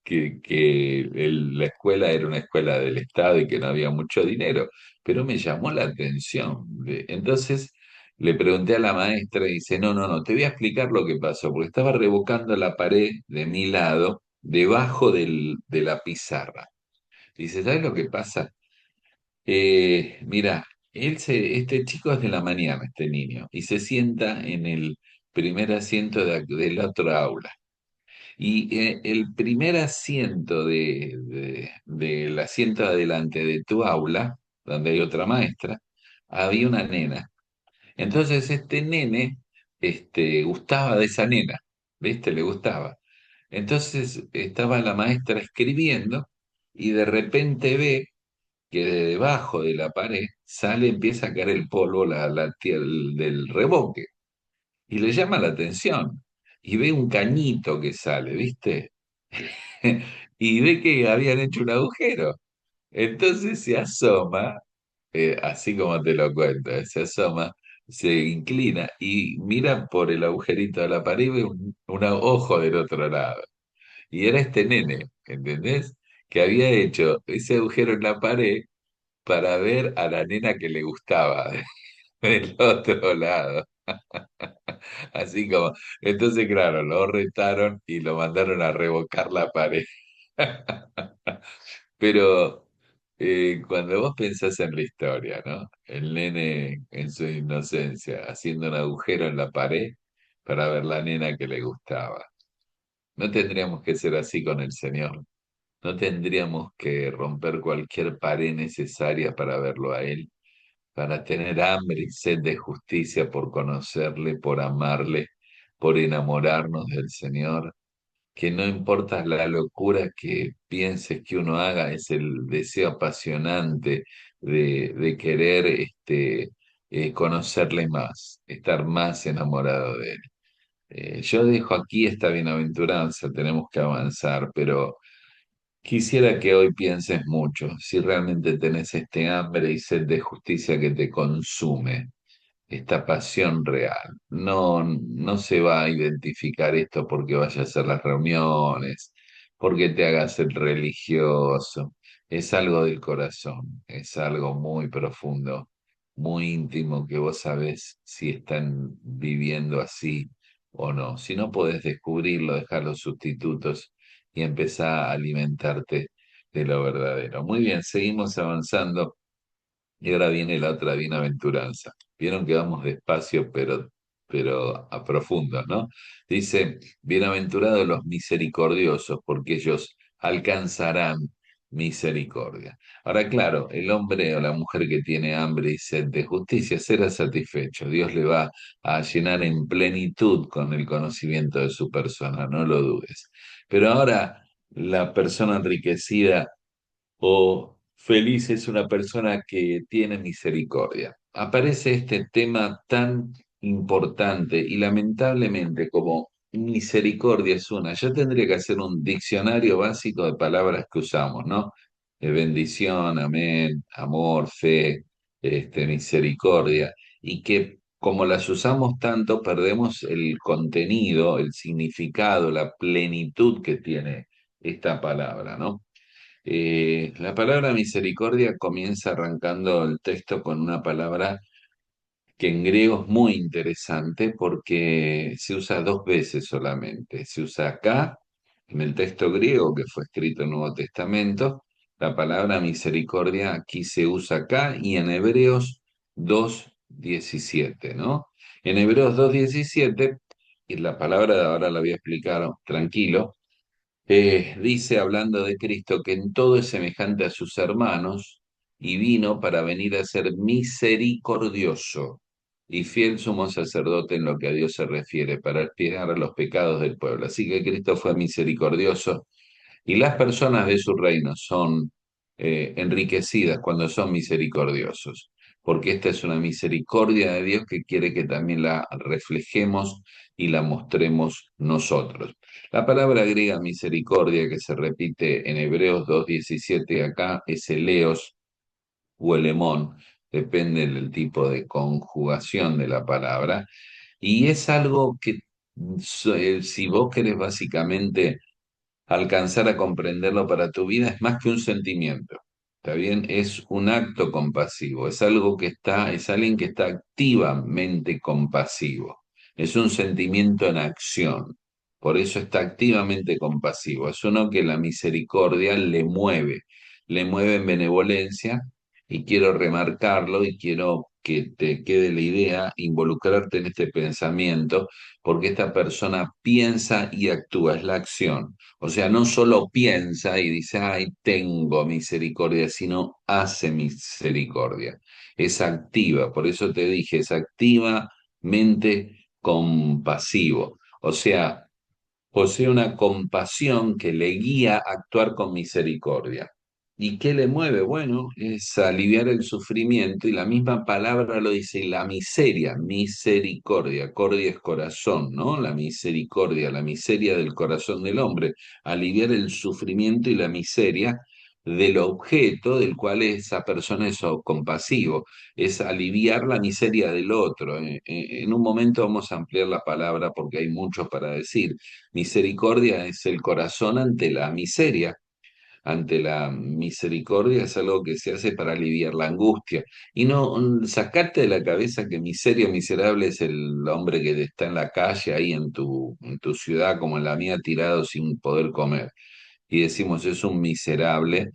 que la escuela era una escuela del Estado y que no había mucho dinero, pero me llamó la atención. Entonces le pregunté a la maestra y dice, no, te voy a explicar lo que pasó, porque estaba revocando la pared de mi lado, debajo de la pizarra. Dice, ¿sabes lo que pasa? Mira, este chico es de la mañana, este niño, y se sienta en el primer asiento del otro aula. Y el primer asiento del asiento adelante de tu aula, donde hay otra maestra, había una nena. Entonces este nene gustaba de esa nena, ¿viste? Le gustaba. Entonces estaba la maestra escribiendo y de repente ve que de debajo de la pared sale, empieza a caer el polvo, la tierra del revoque, y le llama la atención, y ve un cañito que sale, ¿viste? Y ve que habían hecho un agujero. Entonces se asoma, así como te lo cuento, se asoma, se inclina y mira por el agujerito de la pared y ve un ojo del otro lado. Y era este nene, ¿entendés? Que había hecho ese agujero en la pared para ver a la nena que le gustaba del otro lado. Así como, entonces, claro, lo retaron y lo mandaron a revocar la pared. Pero cuando vos pensás en la historia, ¿no? El nene en su inocencia haciendo un agujero en la pared para ver la nena que le gustaba. No tendríamos que ser así con el Señor. No tendríamos que romper cualquier pared necesaria para verlo a Él, para tener hambre y sed de justicia por conocerle, por amarle, por enamorarnos del Señor, que no importa la locura que pienses que uno haga, es el deseo apasionante de querer conocerle más, estar más enamorado de él. Yo dejo aquí esta bienaventuranza, tenemos que avanzar, pero quisiera que hoy pienses mucho si realmente tenés este hambre y sed de justicia que te consume, esta pasión real. No se va a identificar esto porque vayas a hacer las reuniones, porque te hagas el religioso. Es algo del corazón, es algo muy profundo, muy íntimo que vos sabés si están viviendo así o no. Si no podés descubrirlo, dejar los sustitutos y empezar a alimentarte de lo verdadero. Muy bien, seguimos avanzando. Y ahora viene la otra bienaventuranza. Vieron que vamos despacio, pero a profundo, ¿no? Dice, bienaventurados los misericordiosos, porque ellos alcanzarán misericordia. Ahora, claro, el hombre o la mujer que tiene hambre y sed de justicia será satisfecho. Dios le va a llenar en plenitud con el conocimiento de su persona, no lo dudes. Pero ahora, la persona enriquecida o feliz es una persona que tiene misericordia. Aparece este tema tan importante y lamentablemente como misericordia es una. Yo tendría que hacer un diccionario básico de palabras que usamos, ¿no? Bendición, amén, amor, fe, misericordia, y que como las usamos tanto, perdemos el contenido, el significado, la plenitud que tiene esta palabra, ¿no? La palabra misericordia comienza arrancando el texto con una palabra que en griego es muy interesante porque se usa dos veces solamente. Se usa acá, en el texto griego que fue escrito en el Nuevo Testamento, la palabra misericordia aquí se usa acá y en Hebreos 2:17, ¿no? En Hebreos 2:17, y la palabra ahora la voy a explicar tranquilo, dice, hablando de Cristo, que en todo es semejante a sus hermanos y vino para venir a ser misericordioso y fiel sumo sacerdote en lo que a Dios se refiere, para expiar los pecados del pueblo. Así que Cristo fue misericordioso y las personas de su reino son enriquecidas cuando son misericordiosos, porque esta es una misericordia de Dios que quiere que también la reflejemos y la mostremos nosotros. La palabra griega misericordia que se repite en Hebreos 2:17 acá es eleos o elemón, depende del tipo de conjugación de la palabra, y es algo que si vos querés básicamente alcanzar a comprenderlo para tu vida es más que un sentimiento, ¿está bien? Es un acto compasivo, es algo que está, es alguien que está activamente compasivo, es un sentimiento en acción, por eso está activamente compasivo, es uno que la misericordia le mueve en benevolencia y quiero remarcarlo y quiero que te quede la idea, involucrarte en este pensamiento, porque esta persona piensa y actúa, es la acción. O sea, no solo piensa y dice, ay, tengo misericordia, sino hace misericordia. Es activa, por eso te dije, es activamente compasivo. O sea, posee una compasión que le guía a actuar con misericordia. ¿Y qué le mueve? Bueno, es aliviar el sufrimiento y la misma palabra lo dice, y la miseria, misericordia, cordia es corazón, ¿no? La misericordia, la miseria del corazón del hombre, aliviar el sufrimiento y la miseria del objeto del cual esa persona es compasivo, es aliviar la miseria del otro. En un momento vamos a ampliar la palabra porque hay mucho para decir. Misericordia es el corazón ante la miseria, ante la misericordia, es algo que se hace para aliviar la angustia. Y no sacarte de la cabeza que miseria miserable es el hombre que está en la calle, ahí en tu ciudad, como en la mía, tirado sin poder comer. Y decimos, es un miserable.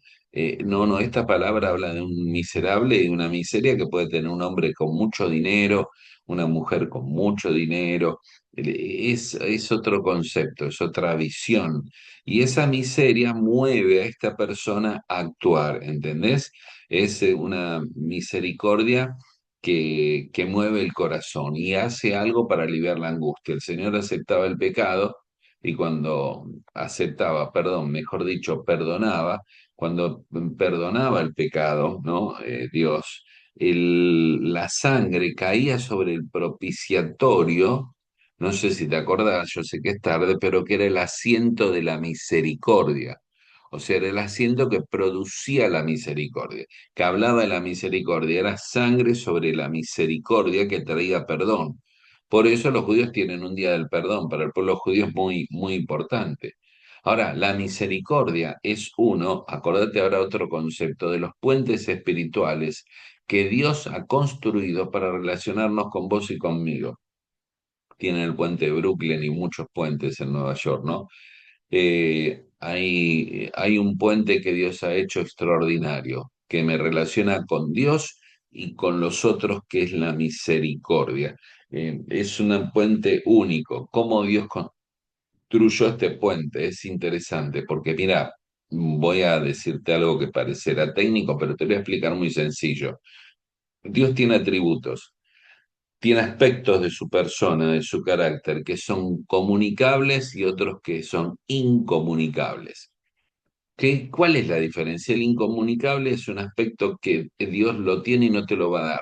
No, no, esta palabra habla de un miserable y una miseria que puede tener un hombre con mucho dinero, una mujer con mucho dinero. Es otro concepto, es otra visión. Y esa miseria mueve a esta persona a actuar, ¿entendés? Es una misericordia que mueve el corazón y hace algo para aliviar la angustia. El Señor aceptaba el pecado y cuando aceptaba, perdón, mejor dicho, perdonaba, cuando perdonaba el pecado, ¿no? Dios, la sangre caía sobre el propiciatorio, no sé si te acordás, yo sé que es tarde, pero que era el asiento de la misericordia. O sea, era el asiento que producía la misericordia, que hablaba de la misericordia, era sangre sobre la misericordia que traía perdón. Por eso los judíos tienen un día del perdón, para el pueblo judío es muy, muy importante. Ahora, la misericordia es uno, acordate ahora otro concepto, de los puentes espirituales que Dios ha construido para relacionarnos con vos y conmigo. Tienen el puente de Brooklyn y muchos puentes en Nueva York, ¿no? Hay un puente que Dios ha hecho extraordinario, que me relaciona con Dios y con los otros, que es la misericordia. Es un puente único. ¿Cómo Dios construyó este puente? Es interesante, porque mira, voy a decirte algo que parecerá técnico, pero te voy a explicar muy sencillo. Dios tiene atributos, tiene aspectos de su persona, de su carácter, que son comunicables y otros que son incomunicables. ¿Cuál es la diferencia? El incomunicable es un aspecto que Dios lo tiene y no te lo va a dar.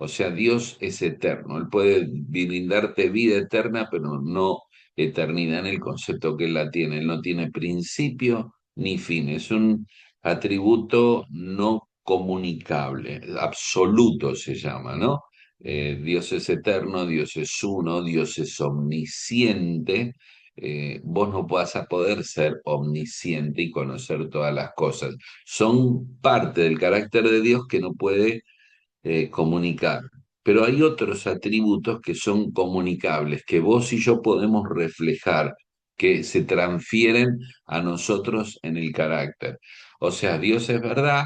O sea, Dios es eterno. Él puede brindarte vida eterna, pero no eternidad en el concepto que Él la tiene. Él no tiene principio ni fin. Es un atributo no comunicable, absoluto se llama, ¿no? Dios es eterno, Dios es uno, Dios es omnisciente. Vos no vas a poder ser omnisciente y conocer todas las cosas. Son parte del carácter de Dios que no puede comunicar. Pero hay otros atributos que son comunicables, que vos y yo podemos reflejar, que se transfieren a nosotros en el carácter. O sea, Dios es verdad,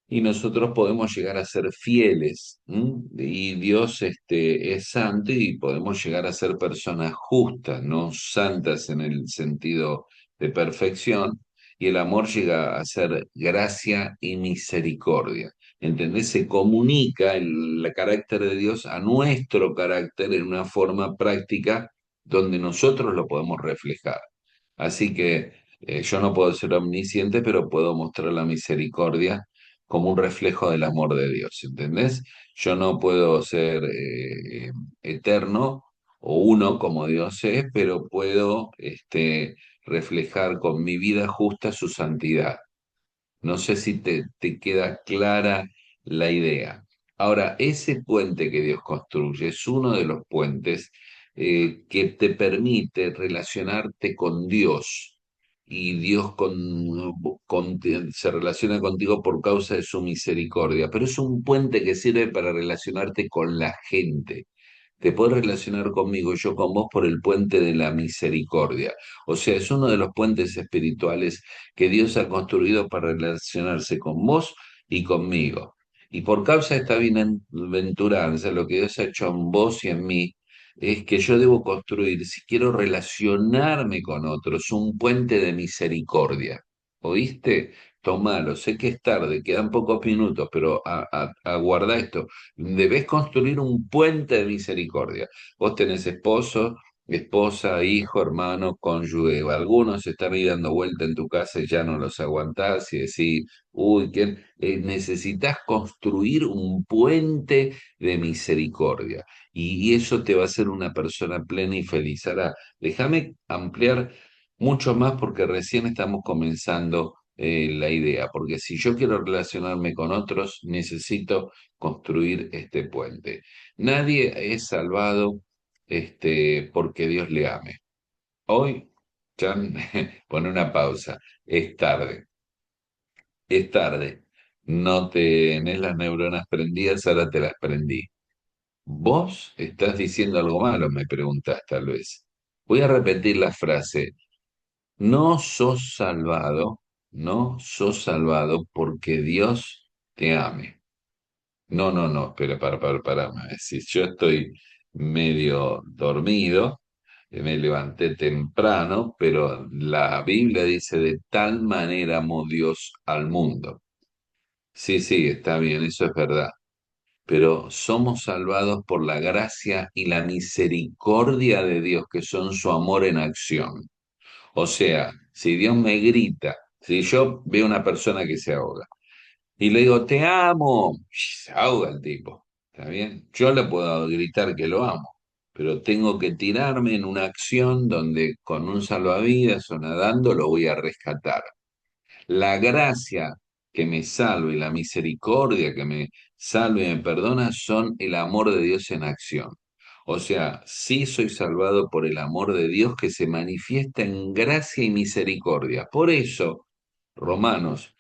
y nosotros podemos llegar a ser fieles, ¿m? Y Dios es santo y podemos llegar a ser personas justas, no santas en el sentido de perfección, y el amor llega a ser gracia y misericordia. ¿Entendés? Se comunica el carácter de Dios a nuestro carácter en una forma práctica donde nosotros lo podemos reflejar. Así que yo no puedo ser omnisciente, pero puedo mostrar la misericordia como un reflejo del amor de Dios, ¿entendés? Yo no puedo ser eterno o uno como Dios es, pero puedo reflejar con mi vida justa su santidad. No sé si te queda clara la idea. Ahora, ese puente que Dios construye es uno de los puentes que te permite relacionarte con Dios. Y Dios se relaciona contigo por causa de su misericordia. Pero es un puente que sirve para relacionarte con la gente. Te puedes relacionar conmigo y yo con vos por el puente de la misericordia. O sea, es uno de los puentes espirituales que Dios ha construido para relacionarse con vos y conmigo. Y por causa de esta bienaventuranza, lo que Dios ha hecho en vos y en mí, es que yo debo construir, si quiero relacionarme con otros, un puente de misericordia. ¿Oíste? Tomalo, sé que es tarde, quedan pocos minutos, pero aguarda esto. Debés construir un puente de misericordia. Vos tenés esposo, esposa, hijo, hermano, cónyuge. Algunos están ahí dando vuelta en tu casa y ya no los aguantás y decís, uy, necesitas construir un puente de misericordia y eso te va a hacer una persona plena y feliz. Ahora, déjame ampliar mucho más porque recién estamos comenzando la idea, porque si yo quiero relacionarme con otros, necesito construir este puente. Nadie es salvado porque Dios le ame. Hoy, Chan, pone una pausa. Es tarde, es tarde. No tenés las neuronas prendidas, ahora te las prendí. ¿Vos estás diciendo algo malo? Me preguntás tal vez. Voy a repetir la frase. No sos salvado, no sos salvado porque Dios te ame. No, no, no, espera, para. Si yo estoy medio dormido, me levanté temprano, pero la Biblia dice de tal manera amó Dios al mundo. Sí, sí, está bien, eso es verdad. Pero somos salvados por la gracia y la misericordia de Dios, que son su amor en acción. O sea, si Dios me grita, si yo veo una persona que se ahoga, y le digo, te amo. Se ahoga el tipo. ¿Está bien? Yo le puedo gritar que lo amo, pero tengo que tirarme en una acción donde con un salvavidas o nadando lo voy a rescatar. La gracia que me salva y la misericordia que me salva y me perdona son el amor de Dios en acción. O sea, sí soy salvado por el amor de Dios que se manifiesta en gracia y misericordia. Por eso, Romanos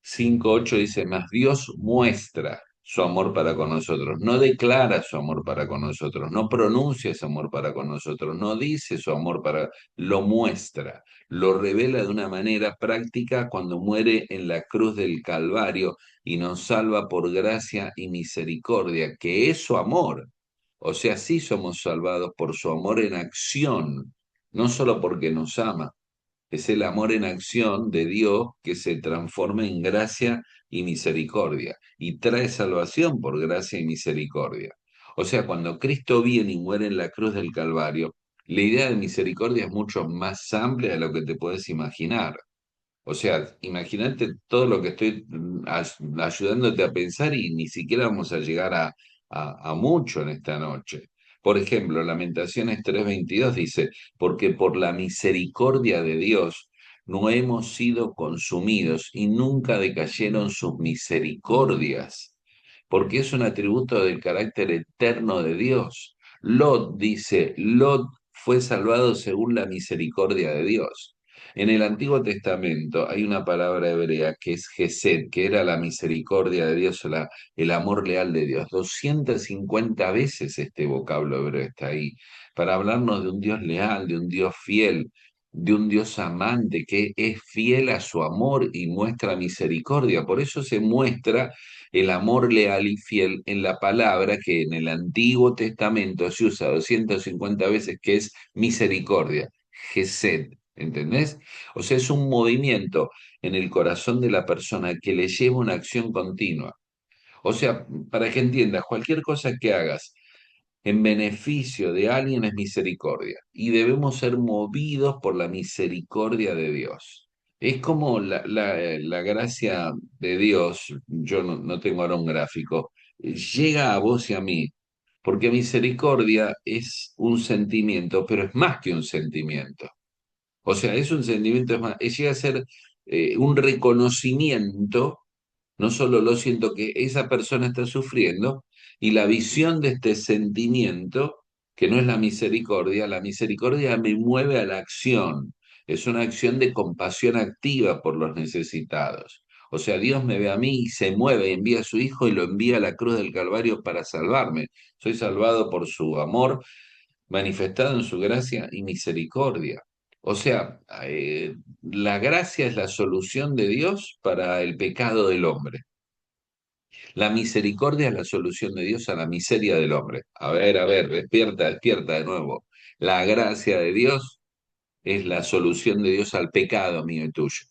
5:8 dice, más Dios muestra su amor para con nosotros, no declara su amor para con nosotros, no pronuncia su amor para con nosotros, no dice su amor para, lo muestra, lo revela de una manera práctica cuando muere en la cruz del Calvario y nos salva por gracia y misericordia, que es su amor. O sea, sí somos salvados por su amor en acción, no solo porque nos ama. Es el amor en acción de Dios que se transforma en gracia y misericordia y trae salvación por gracia y misericordia. O sea, cuando Cristo viene y muere en la cruz del Calvario, la idea de misericordia es mucho más amplia de lo que te puedes imaginar. O sea, imagínate todo lo que estoy ayudándote a pensar y ni siquiera vamos a llegar a mucho en esta noche. Por ejemplo, Lamentaciones 3:22 dice, porque por la misericordia de Dios no hemos sido consumidos y nunca decayeron sus misericordias, porque es un atributo del carácter eterno de Dios. Lot dice, Lot fue salvado según la misericordia de Dios. En el Antiguo Testamento hay una palabra hebrea que es Gesed, que era la misericordia de Dios, el amor leal de Dios. 250 veces este vocablo hebreo está ahí, para hablarnos de un Dios leal, de un Dios fiel, de un Dios amante que es fiel a su amor y muestra misericordia. Por eso se muestra el amor leal y fiel en la palabra que en el Antiguo Testamento se usa 250 veces, que es misericordia, Gesed. ¿Entendés? O sea, es un movimiento en el corazón de la persona que le lleva una acción continua. O sea, para que entiendas, cualquier cosa que hagas en beneficio de alguien es misericordia y debemos ser movidos por la misericordia de Dios. Es como la gracia de Dios, yo no tengo ahora un gráfico, llega a vos y a mí, porque misericordia es un sentimiento, pero es más que un sentimiento. O sea, es un sentimiento, es más, llega a ser un reconocimiento, no solo lo siento que esa persona está sufriendo, y la visión de este sentimiento, que no es la misericordia me mueve a la acción, es una acción de compasión activa por los necesitados. O sea, Dios me ve a mí y se mueve, envía a su Hijo y lo envía a la cruz del Calvario para salvarme. Soy salvado por su amor manifestado en su gracia y misericordia. O sea, la gracia es la solución de Dios para el pecado del hombre. La misericordia es la solución de Dios a la miseria del hombre. A ver, despierta, despierta de nuevo. La gracia de Dios es la solución de Dios al pecado mío y tuyo.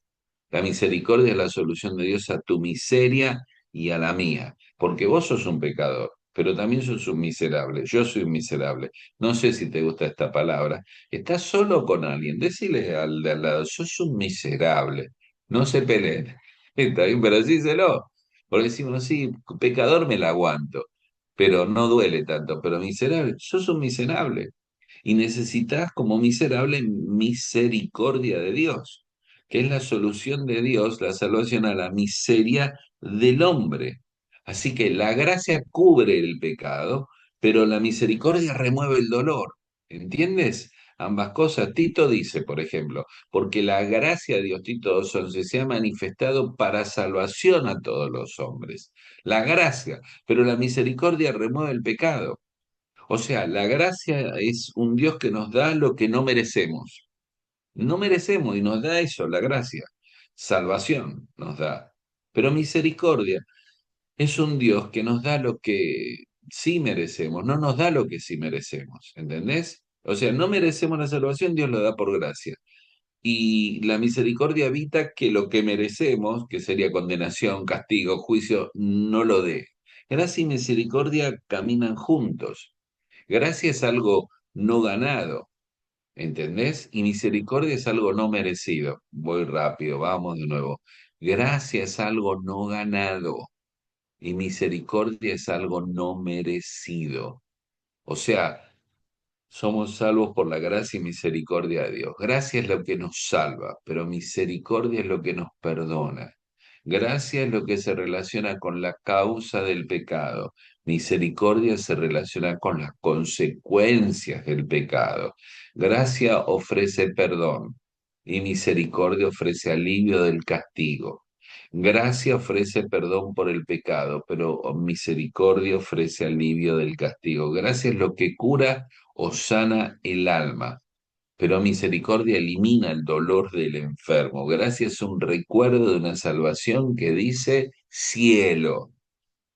La misericordia es la solución de Dios a tu miseria y a la mía, porque vos sos un pecador, pero también sos un miserable. Yo soy un miserable. No sé si te gusta esta palabra. Estás solo con alguien, decile al de al lado, sos un miserable. No se peleen. Está bien, pero díselo. Porque decimos, sí, pecador me la aguanto, pero no duele tanto. Pero miserable, sos un miserable. Y necesitas como miserable misericordia de Dios, que es la solución de Dios, la salvación a la miseria del hombre. Así que la gracia cubre el pecado, pero la misericordia remueve el dolor. ¿Entiendes? Ambas cosas. Tito dice, por ejemplo, porque la gracia de Dios, Tito 2:11, se ha manifestado para salvación a todos los hombres. La gracia, pero la misericordia remueve el pecado. O sea, la gracia es un Dios que nos da lo que no merecemos. No merecemos y nos da eso, la gracia. Salvación nos da. Pero misericordia es un Dios que nos da lo que sí merecemos, no nos da lo que sí merecemos. ¿Entendés? O sea, no merecemos la salvación, Dios lo da por gracia. Y la misericordia evita que lo que merecemos, que sería condenación, castigo, juicio, no lo dé. Gracia y misericordia caminan juntos. Gracia es algo no ganado, ¿entendés? Y misericordia es algo no merecido. Voy rápido, vamos de nuevo. Gracia es algo no ganado y misericordia es algo no merecido. O sea, somos salvos por la gracia y misericordia de Dios. Gracia es lo que nos salva, pero misericordia es lo que nos perdona. Gracia es lo que se relaciona con la causa del pecado. Misericordia se relaciona con las consecuencias del pecado. Gracia ofrece perdón y misericordia ofrece alivio del castigo. Gracia ofrece perdón por el pecado, pero misericordia ofrece alivio del castigo. Gracia es lo que cura o sana el alma, pero misericordia elimina el dolor del enfermo. Gracia es un recuerdo de una salvación que dice cielo.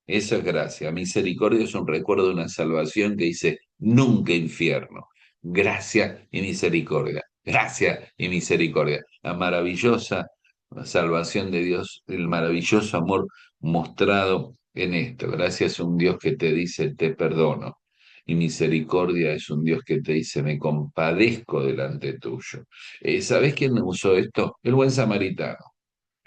Eso es gracia. Misericordia es un recuerdo de una salvación que dice nunca infierno. Gracia y misericordia. Gracia y misericordia. La maravillosa salvación de Dios, el maravilloso amor mostrado en esto. Gracia es un Dios que te dice te perdono. Y misericordia es un Dios que te dice me compadezco delante tuyo. ¿Sabés quién usó esto? El buen samaritano.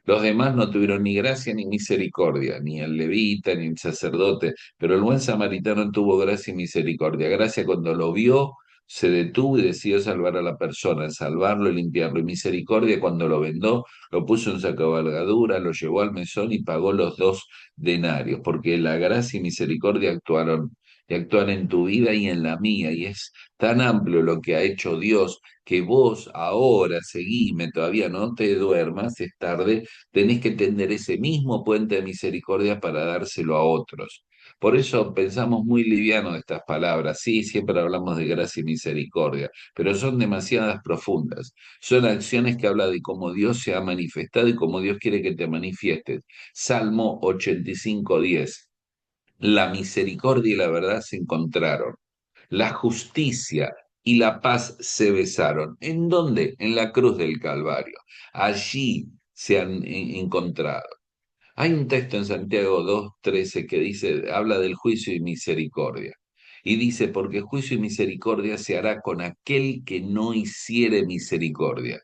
Los demás no tuvieron ni gracia ni misericordia, ni el levita, ni el sacerdote, pero el buen samaritano tuvo gracia y misericordia. Gracia cuando lo vio, se detuvo y decidió salvar a la persona, salvarlo y limpiarlo. Y misericordia cuando lo vendó, lo puso en su cabalgadura, lo llevó al mesón y pagó los 2 denarios, porque la gracia y misericordia actuaron y actúan en tu vida y en la mía, y es tan amplio lo que ha hecho Dios que vos ahora seguime, todavía no te duermas, es tarde, tenés que tender ese mismo puente de misericordia para dárselo a otros. Por eso pensamos muy liviano de estas palabras. Sí, siempre hablamos de gracia y misericordia, pero son demasiadas profundas. Son acciones que hablan de cómo Dios se ha manifestado y cómo Dios quiere que te manifiestes. Salmo 85:10. La misericordia y la verdad se encontraron. La justicia y la paz se besaron. ¿En dónde? En la cruz del Calvario. Allí se han encontrado. Hay un texto en Santiago 2:13 que dice, habla del juicio y misericordia. Y dice, porque juicio y misericordia se hará con aquel que no hiciere misericordia.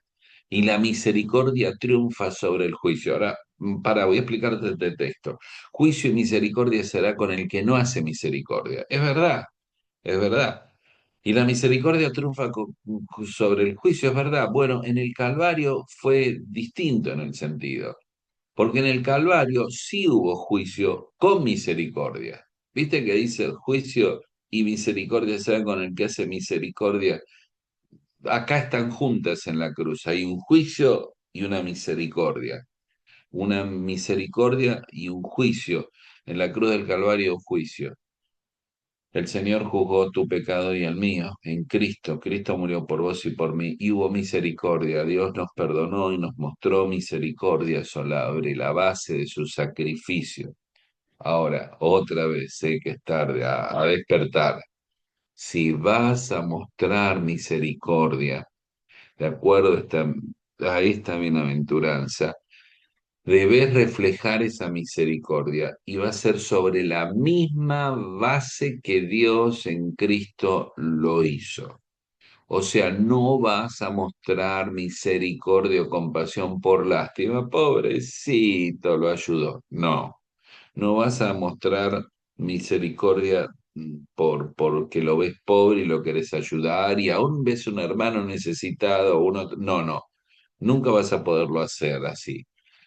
Y la misericordia triunfa sobre el juicio. Ahora, voy a explicarte este texto. Juicio y misericordia será con el que no hace misericordia. Es verdad, es verdad. Y la misericordia triunfa sobre el juicio, es verdad. Bueno, en el Calvario fue distinto en el sentido. Porque en el Calvario sí hubo juicio con misericordia. ¿Viste que dice juicio y misericordia sea con el que hace misericordia? Acá están juntas en la cruz. Hay un juicio y una misericordia. Una misericordia y un juicio. En la cruz del Calvario, un juicio. El Señor juzgó tu pecado y el mío en Cristo. Cristo murió por vos y por mí y hubo misericordia. Dios nos perdonó y nos mostró misericordia sobre la base de su sacrificio. Ahora, otra vez, sé que es tarde a despertar. Si vas a mostrar misericordia, de acuerdo a esta bienaventuranza, debes reflejar esa misericordia y va a ser sobre la misma base que Dios en Cristo lo hizo. O sea, no vas a mostrar misericordia o compasión por lástima. Pobrecito, lo ayudó. No, no vas a mostrar misericordia porque lo ves pobre y lo querés ayudar y aún ves un hermano necesitado. No, no, nunca vas a poderlo hacer así.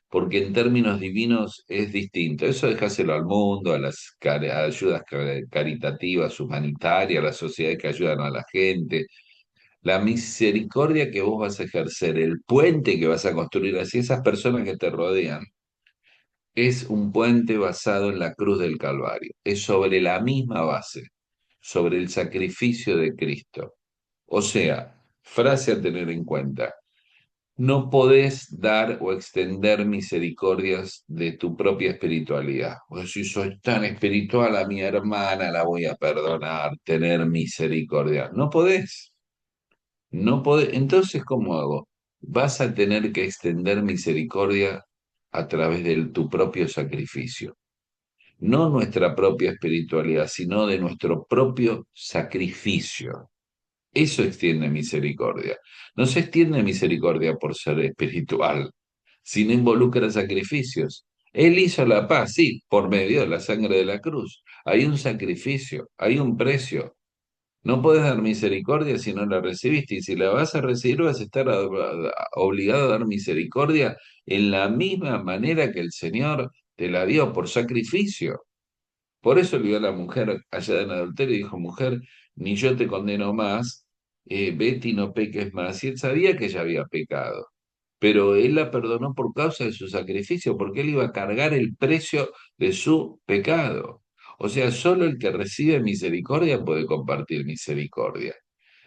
Porque en términos divinos es distinto. Eso dejáselo al mundo, a las ayudas caritativas, humanitarias, a las sociedades que ayudan a la gente. La misericordia que vos vas a ejercer, el puente que vas a construir hacia esas personas que te rodean, es un puente basado en la cruz del Calvario. Es sobre la misma base, sobre el sacrificio de Cristo. O sea, frase a tener en cuenta. No podés dar o extender misericordias de tu propia espiritualidad. O si soy tan espiritual, a mi hermana la voy a perdonar, tener misericordia. No podés. No podés, entonces, ¿cómo hago? Vas a tener que extender misericordia a través de tu propio sacrificio. No nuestra propia espiritualidad, sino de nuestro propio sacrificio. Eso extiende misericordia. No se extiende misericordia por ser espiritual, sino involucra sacrificios. Él hizo la paz, sí, por medio de la sangre de la cruz. Hay un sacrificio, hay un precio. No puedes dar misericordia si no la recibiste, y si la vas a recibir vas a estar obligado a dar misericordia en la misma manera que el Señor te la dio por sacrificio. Por eso le dio a la mujer allá en adulterio y dijo, mujer, ni yo te condeno más, vete y no peques más. Y él sabía que ella había pecado, pero él la perdonó por causa de su sacrificio, porque él iba a cargar el precio de su pecado. O sea, solo el que recibe misericordia puede compartir misericordia.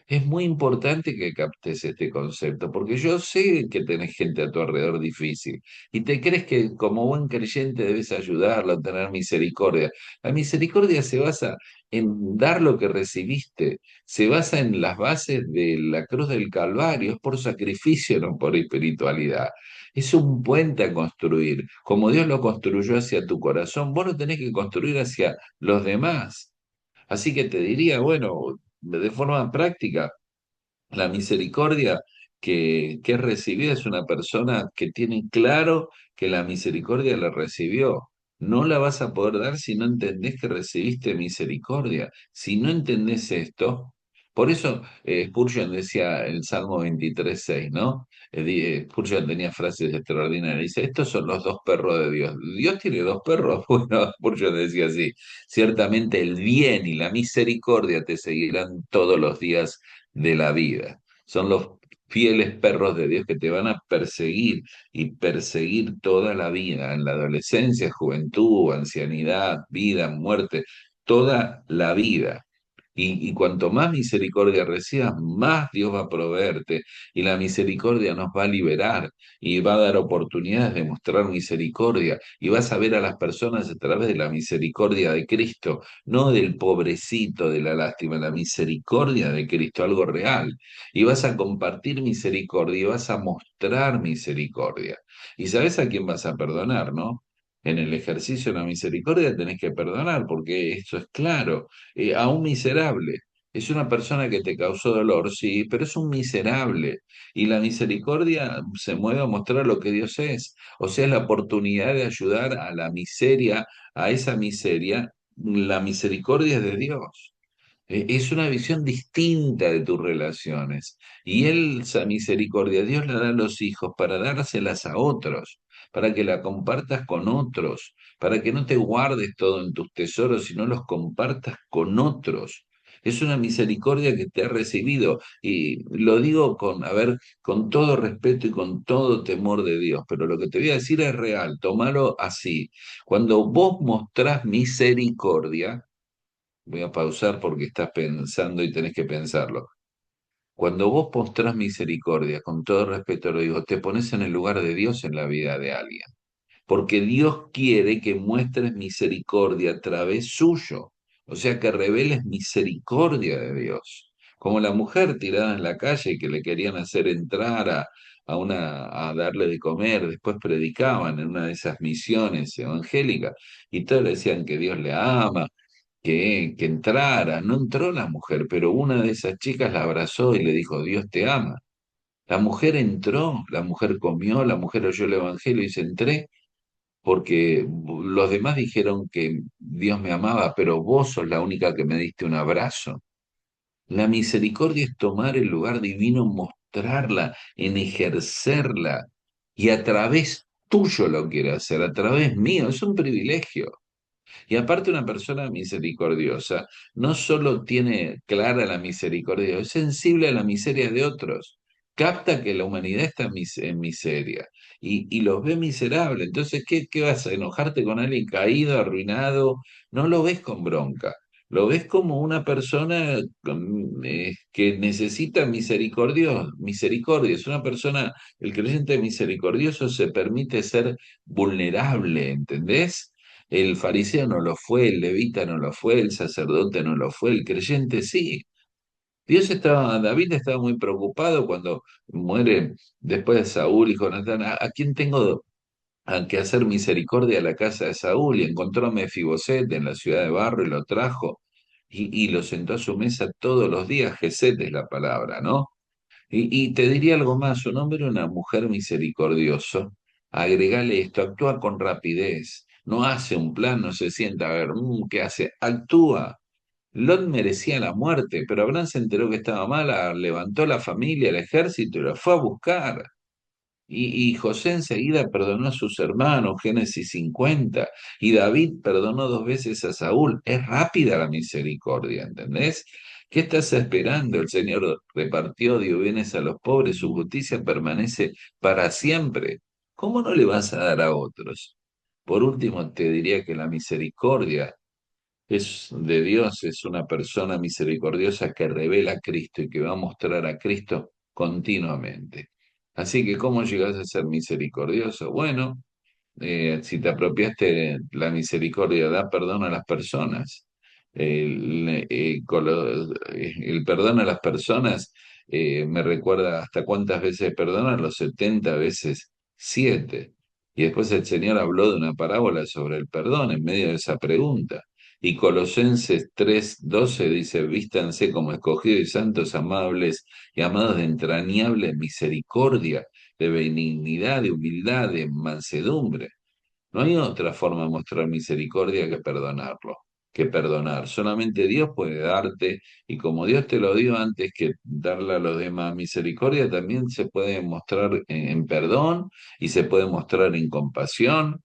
Es muy importante que captes este concepto, porque yo sé que tenés gente a tu alrededor difícil y te crees que como buen creyente debes ayudarlo, tener misericordia. La misericordia se basa en dar lo que recibiste, se basa en las bases de la cruz del Calvario, es por sacrificio, no por espiritualidad. Es un puente a construir. Como Dios lo construyó hacia tu corazón, vos lo tenés que construir hacia los demás. Así que te diría, bueno, de forma práctica, la misericordia que es recibida es una persona que tiene claro que la misericordia la recibió. No la vas a poder dar si no entendés que recibiste misericordia. Si no entendés esto, por eso Spurgeon decía el Salmo 23:6, ¿no? Spurgeon tenía frases extraordinarias. Dice, estos son los dos perros de Dios. ¿Dios tiene dos perros? Bueno, Spurgeon decía así, ciertamente el bien y la misericordia te seguirán todos los días de la vida. Son los fieles perros de Dios que te van a perseguir y perseguir toda la vida, en la adolescencia, juventud, ancianidad, vida, muerte, toda la vida. Y cuanto más misericordia recibas, más Dios va a proveerte y la misericordia nos va a liberar y va a dar oportunidades de mostrar misericordia y vas a ver a las personas a través de la misericordia de Cristo, no del pobrecito de la lástima, la misericordia de Cristo, algo real. Y vas a compartir misericordia y vas a mostrar misericordia. Y sabes a quién vas a perdonar, ¿no? En el ejercicio de la misericordia tenés que perdonar, porque esto es claro, a un miserable. Es una persona que te causó dolor, sí, pero es un miserable. Y la misericordia se mueve a mostrar lo que Dios es. O sea, es la oportunidad de ayudar a la miseria, a esa miseria. La misericordia es de Dios. Es una visión distinta de tus relaciones. Y Él, esa misericordia, Dios la da a los hijos para dárselas a otros, para que la compartas con otros, para que no te guardes todo en tus tesoros, sino los compartas con otros. Es una misericordia que te ha recibido. Y lo digo con, a ver, con todo respeto y con todo temor de Dios, pero lo que te voy a decir es real, tómalo así. Cuando vos mostrás misericordia, voy a pausar porque estás pensando y tenés que pensarlo. Cuando vos postrás misericordia, con todo respeto lo digo, te pones en el lugar de Dios en la vida de alguien. Porque Dios quiere que muestres misericordia a través suyo. O sea, que reveles misericordia de Dios. Como la mujer tirada en la calle que le querían hacer entrar a darle de comer, después predicaban en una de esas misiones evangélicas y todos le decían que Dios le ama, que entrara. No entró la mujer, pero una de esas chicas la abrazó y le dijo, Dios te ama. La mujer entró, la mujer comió, la mujer oyó el evangelio y se entré porque los demás dijeron que Dios me amaba, pero vos sos la única que me diste un abrazo. La misericordia es tomar el lugar divino, mostrarla, en ejercerla, y a través tuyo lo quiere hacer, a través mío, es un privilegio. Y aparte una persona misericordiosa no solo tiene clara la misericordia, es sensible a la miseria de otros. Capta que la humanidad está en miseria y los ve miserables. Entonces, ¿qué vas a enojarte con alguien caído, arruinado? No lo ves con bronca. Lo ves como una persona que necesita misericordia. Es una persona, el creyente misericordioso se permite ser vulnerable, ¿entendés? El fariseo no lo fue, el levita no lo fue, el sacerdote no lo fue, el creyente sí. David estaba muy preocupado cuando muere después de Saúl y Jonatán. ¿A quién tengo que hacer misericordia a la casa de Saúl? Y encontró a Mefiboset en la ciudad de Barro y lo trajo y lo sentó a su mesa todos los días. Geset es la palabra, ¿no? Y te diría algo más, un hombre o una mujer misericordioso, agregale esto, actúa con rapidez, no hace un plan, no se sienta a ver, ¿qué hace? Actúa. Lot merecía la muerte, pero Abraham se enteró que estaba mala, levantó la familia, el ejército y lo fue a buscar. Y José enseguida perdonó a sus hermanos, Génesis 50, y David perdonó dos veces a Saúl. Es rápida la misericordia, ¿entendés? ¿Qué estás esperando? El Señor repartió, dio bienes a los pobres, su justicia permanece para siempre. ¿Cómo no le vas a dar a otros? Por último, te diría que la misericordia es de Dios, es una persona misericordiosa que revela a Cristo y que va a mostrar a Cristo continuamente. Así que, ¿cómo llegas a ser misericordioso? Bueno, si te apropiaste de la misericordia, da perdón a las personas. El perdón a las personas me recuerda hasta cuántas veces perdonan, los 70 veces 7. Y después el Señor habló de una parábola sobre el perdón en medio de esa pregunta. Y Colosenses 3:12 dice, vístanse como escogidos y santos, amables y amados de entrañable misericordia, de benignidad, de humildad, de mansedumbre. No hay otra forma de mostrar misericordia que perdonarlo, que perdonar. Solamente Dios puede darte, y como Dios te lo dio antes que darle a los demás misericordia, también se puede mostrar en perdón y se puede mostrar en compasión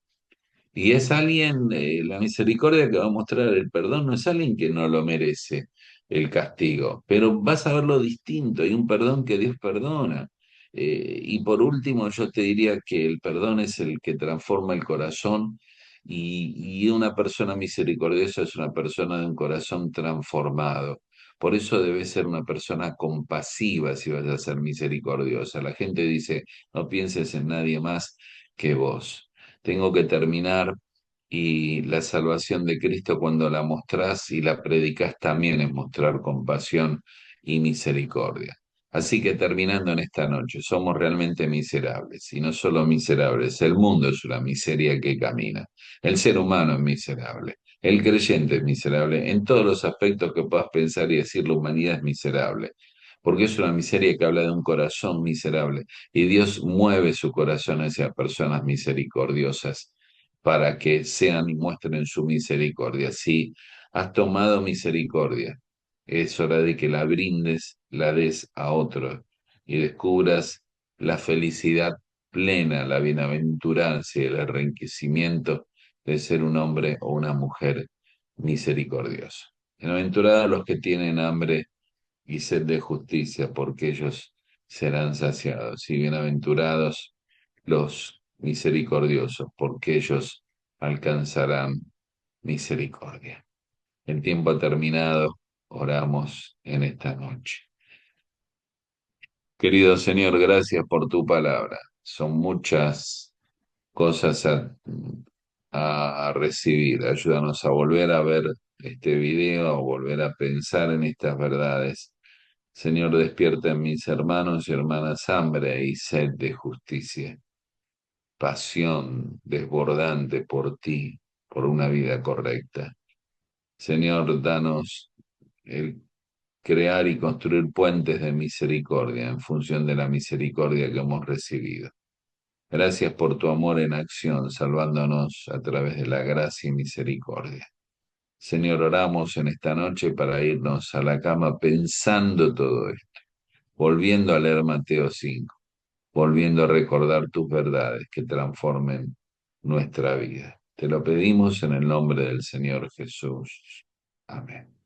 y es alguien, la misericordia que va a mostrar el perdón no es alguien que no lo merece el castigo, pero vas a verlo distinto, hay un perdón que Dios perdona. Y por último, yo te diría que el perdón es el que transforma el corazón y una persona misericordiosa es una persona de un corazón transformado. Por eso debes ser una persona compasiva si vas a ser misericordiosa. La gente dice, no pienses en nadie más que vos. Tengo que terminar y la salvación de Cristo cuando la mostrás y la predicás también es mostrar compasión y misericordia. Así que terminando en esta noche, somos realmente miserables y no solo miserables, el mundo es una miseria que camina, el ser humano es miserable, el creyente es miserable, en todos los aspectos que puedas pensar y decir la humanidad es miserable, porque es una miseria que habla de un corazón miserable y Dios mueve su corazón hacia personas misericordiosas para que sean y muestren su misericordia. Si has tomado misericordia, es hora de que la brindes, la des a otros y descubras la felicidad plena, la bienaventuranza y el enriquecimiento de ser un hombre o una mujer misericordioso. Bienaventurados los que tienen hambre y sed de justicia, porque ellos serán saciados. Y bienaventurados los misericordiosos, porque ellos alcanzarán misericordia. El tiempo ha terminado, oramos en esta noche. Querido Señor, gracias por tu palabra. Son muchas cosas a recibir. Ayúdanos a volver a ver este video, a volver a pensar en estas verdades Señor, despierta en mis hermanos y hermanas hambre y sed de justicia, pasión desbordante por ti, por una vida correcta. Señor, danos el crear y construir puentes de misericordia en función de la misericordia que hemos recibido. Gracias por tu amor en acción, salvándonos a través de la gracia y misericordia. Señor, oramos en esta noche para irnos a la cama pensando todo esto, volviendo a leer Mateo 5, volviendo a recordar tus verdades que transformen nuestra vida. Te lo pedimos en el nombre del Señor Jesús. Amén.